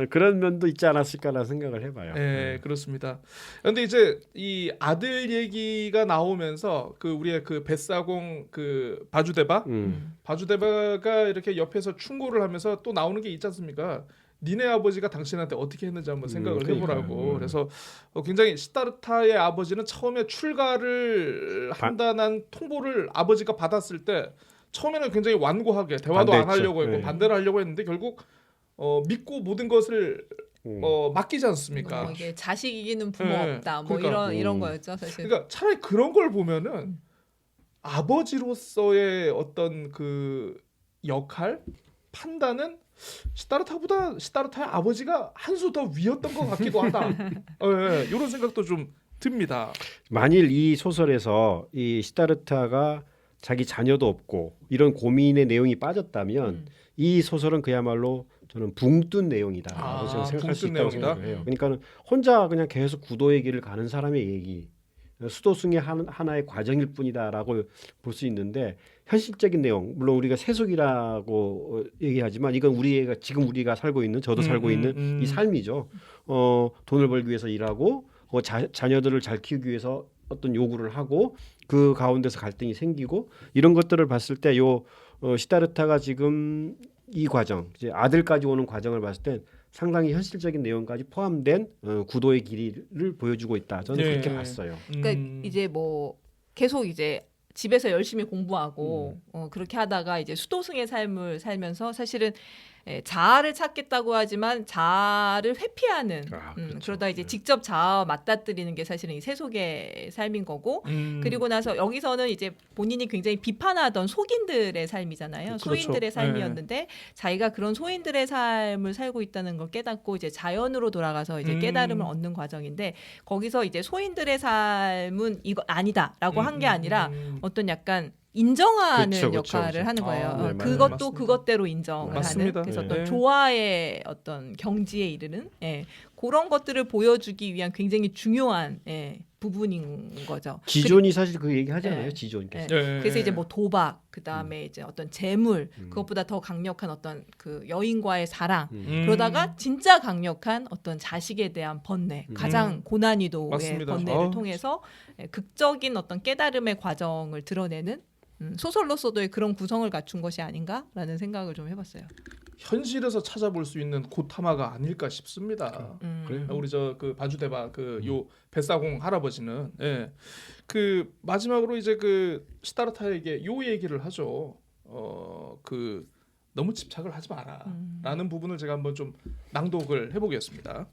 그런 면도 있지 않았을까라는 생각을 해봐요. 예, 그렇습니다. 그런데 이제 이 아들 얘기가 나오면서 그 우리의 그 뱃사공 그 바주데바가 이렇게 옆에서 충고를 하면서 또 나오는 게 있지 않습니까? 니네 아버지가 당신한테 어떻게 했는지 한번 생각을 해보라고. 그래서 굉장히 시타르타의 아버지는 처음에 출가를 한다는 통보를 아버지가 받았을 때 처음에는 굉장히 완고하게 대화도 안 반대했죠. 하려고 했고 네. 반대를 하려고 했는데 결국 믿고 모든 것을 맡기지 않습니까? 뭐 이게 자식 이기는 부모 네, 없다. 뭐 그러니까. 이런 거였죠, 사실. 그러니까 차라리 그런 걸 보면은 아버지로서의 어떤 그 역할, 판단은 시타르타의 아버지가 한 수 더 위였던 것 같기도 하다. 이런 생각도 좀 듭니다. 만일 이 소설에서 이 시타르타가 자기 자녀도 없고 이런 고민의 내용이 빠졌다면 이 소설은 그야말로 저는 붕뜬 내용이다라고 저는 생각할 수 붕뜬 있다고 내용이다? 생각을 해요. 그러니까는 혼자 그냥 계속 구도의 길을 가는 사람의 얘기, 수도승의 하나의 과정일 뿐이다라고 볼 수 있는데 현실적인 내용, 물론 우리가 세속이라고 얘기하지만 이건 지금 우리가 살고 있는 저도 살고 있는 이 삶이죠. 돈을 벌기 위해서 일하고 자녀들을 잘 키우기 위해서 어떤 요구를 하고 그 가운데서 갈등이 생기고 이런 것들을 봤을 때 시타르타가 지금 이 과정, 이제 아들까지 오는 과정을 봤을 때 상당히 현실적인 내용까지 포함된 구도의 길이를 보여주고 있다. 저는 그렇게 봤어요. 그러니까 이제 뭐 계속 이제 집에서 열심히 공부하고 그렇게 하다가 이제 수도승의 삶을 살면서 사실은 자아를 찾겠다고 하지만 자아를 회피하는 그렇죠. 그러다 이제 직접 자아와 맞닥뜨리는 게 사실은 이 세속의 삶인 거고 그리고 나서 여기서는 이제 본인이 굉장히 비판하던 소인들의 삶이잖아요. 그렇죠. 소인들의 삶이었는데 자기가 그런 소인들의 삶을 살고 있다는 걸 깨닫고 이제 자연으로 돌아가서 이제 깨달음을 얻는 과정인데 거기서 이제 소인들의 삶은 이거 아니다라고 한 게 아니라 어떤 약간 인정하는 그쵸, 역할을 그쵸. 하는 거예요. 네, 그것도 맞습니다. 그것대로 인정을 맞습니다. 하는 그래서 네. 어떤 조화의 어떤 경지에 이르는 그런 것들을 보여주기 위한 굉장히 중요한 부분인 거죠. 지존이 사실 그 얘기 하잖아요. 네. 지존께서. 그래서 이제 뭐 도박, 그 다음에 이제 어떤 재물, 그것보다 더 강력한 어떤 그 여인과의 사랑, 그러다가 진짜 강력한 어떤 자식에 대한 번뇌, 가장 고난이도의 맞습니다. 번뇌를 통해서 극적인 어떤 깨달음의 과정을 드러내는 소설로서도의 그런 구성을 갖춘 것이 아닌가라는 생각을 좀 해봤어요. 현실에서 찾아볼 수 있는 고타마가 아닐까 싶습니다. 그래요? 우리 저 그 바주대바 그 요 뱃사공 할아버지는 예. 그 마지막으로 이제 그 시다르타에게 요 얘기를 하죠. 그 너무 집착을 하지 마라라는 부분을 제가 한번 좀 낭독을 해보겠습니다.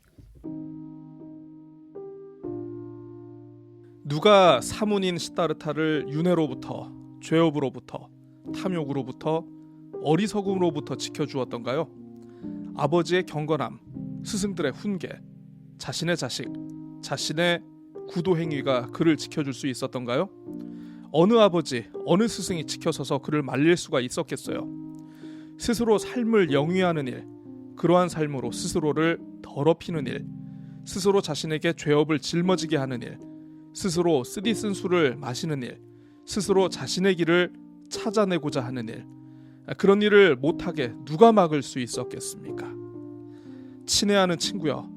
누가 사문인 시다르타를 윤회로부터 죄업으로부터 탐욕으로부터 어리석음으로부터 지켜주었던가요? 아버지의 경건함, 스승들의 훈계, 자신의 자식, 자신의 구도 행위가 그를 지켜줄 수 있었던가요? 어느 아버지, 어느 스승이 지켜서서 그를 말릴 수가 있었겠어요? 스스로 삶을 영위하는 일, 그러한 삶으로 스스로를 더럽히는 일, 스스로 자신에게 죄업을 짊어지게 하는 일, 스스로 쓰디쓴 술을 마시는 일, 스스로 자신의 길을 찾아내고자 하는 일, 그런 일을 못하게 누가 막을 수 있었겠습니까? 친애하는 친구여,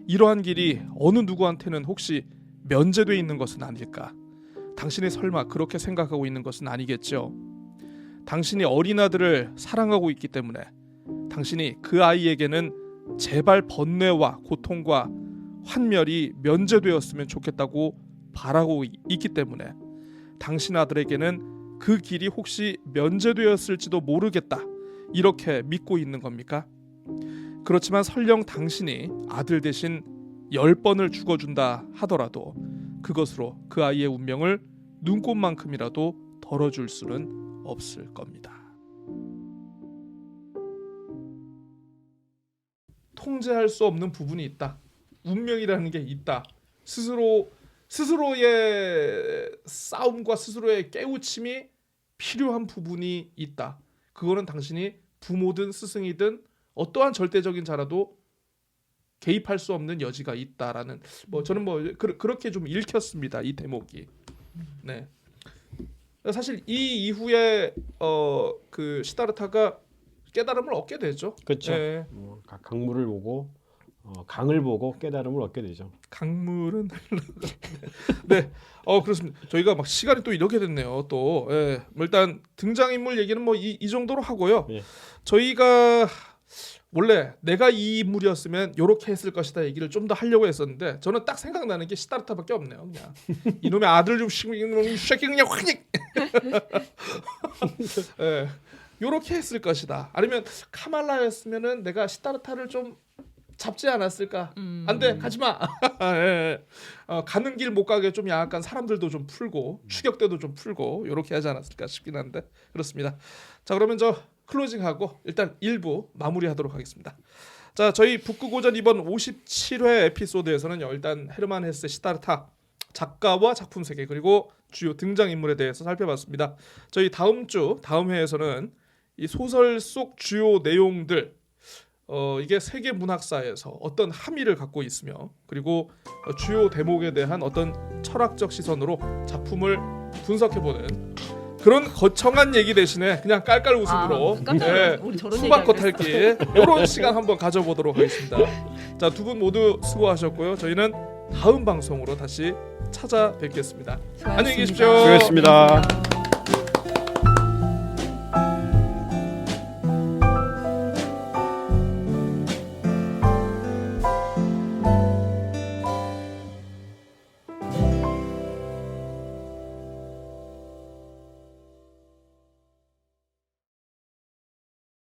이러한 길이 어느 누구한테는 혹시 면제되어 있는 것은 아닐까? 당신이 설마 그렇게 생각하고 있는 것은 아니겠죠? 당신이 어린 아들을 사랑하고 있기 때문에 당신이 그 아이에게는 제발 번뇌와 고통과 환멸이 면제되었으면 좋겠다고 바라고 있기 때문에 당신 아들에게는 그 길이 혹시 면제되었을지도 모르겠다, 이렇게 믿고 있는 겁니까? 그렇지만 설령 당신이 아들 대신 10번을 죽어준다 하더라도 그것으로 그 아이의 운명을 눈꽃만큼이라도 덜어줄 수는 없을 겁니다. 통제할 수 없는 부분이 있다. 운명이라는 게 있다. 스스로의 싸움과 스스로의 깨우침이 필요한 부분이 있다. 그거는 당신이 부모든 스승이든 어떠한 절대적인 자라도 개입할 수 없는 여지가 있다라는, 뭐 저는 뭐 그렇게 좀 읽혔습니다, 이 대목이. 네. 사실 이 이후에 그 시다르타가 깨달음을 얻게 되죠. 그렇죠. 네. 강물을 보고 강을 보고 깨달음을 얻게 되죠. 강물은 네, 그렇습니다. 저희가 막 시간이 또 이렇게 됐네요. 또 예. 뭐 일단 등장인물 얘기는 뭐 이 정도로 하고요. 예. 저희가 원래 내가 이 인물이었으면 이렇게 했을 것이다 얘기를 좀 더 하려고 했었는데 저는 딱 생각나는 게 시다르타밖에 없네요. 그냥 이놈의 아들 좀 새끼 그냥 확 예. 요렇게 했을 것이다. 아니면 카말라였으면은 내가 시다르타를 좀 잡지 않았을까? 안돼, 가지마. 예. 가는 길 못 가게 좀 약간 사람들도 좀 풀고 추격대도 좀 풀고 요렇게 하지 않았을까 싶긴 한데 그렇습니다. 자, 그러면 저 클로징하고 일단 1부 마무리하도록 하겠습니다. 자, 저희 북극오전 이번 57회 에피소드에서는요, 일단 헤르만 헤세 시다르타 작가와 작품 세계 그리고 주요 등장인물에 대해서 살펴봤습니다. 저희 다음 회에서는 이 소설 속 주요 내용들, 이게 세계 문학사에서 어떤 함의를 갖고 있으며 그리고 주요 대목에 대한 어떤 철학적 시선으로 작품을 분석해보는 그런 거창한 얘기 대신에 그냥 깔깔 웃음으로 우리 저런 수박꽃 얘기 탈기 이런 시간 한번 가져보도록 하겠습니다. 자, 두 분 모두 수고하셨고요. 저희는 다음 방송으로 다시 찾아뵙겠습니다. 안녕히 계십시오. 수고하셨습니다.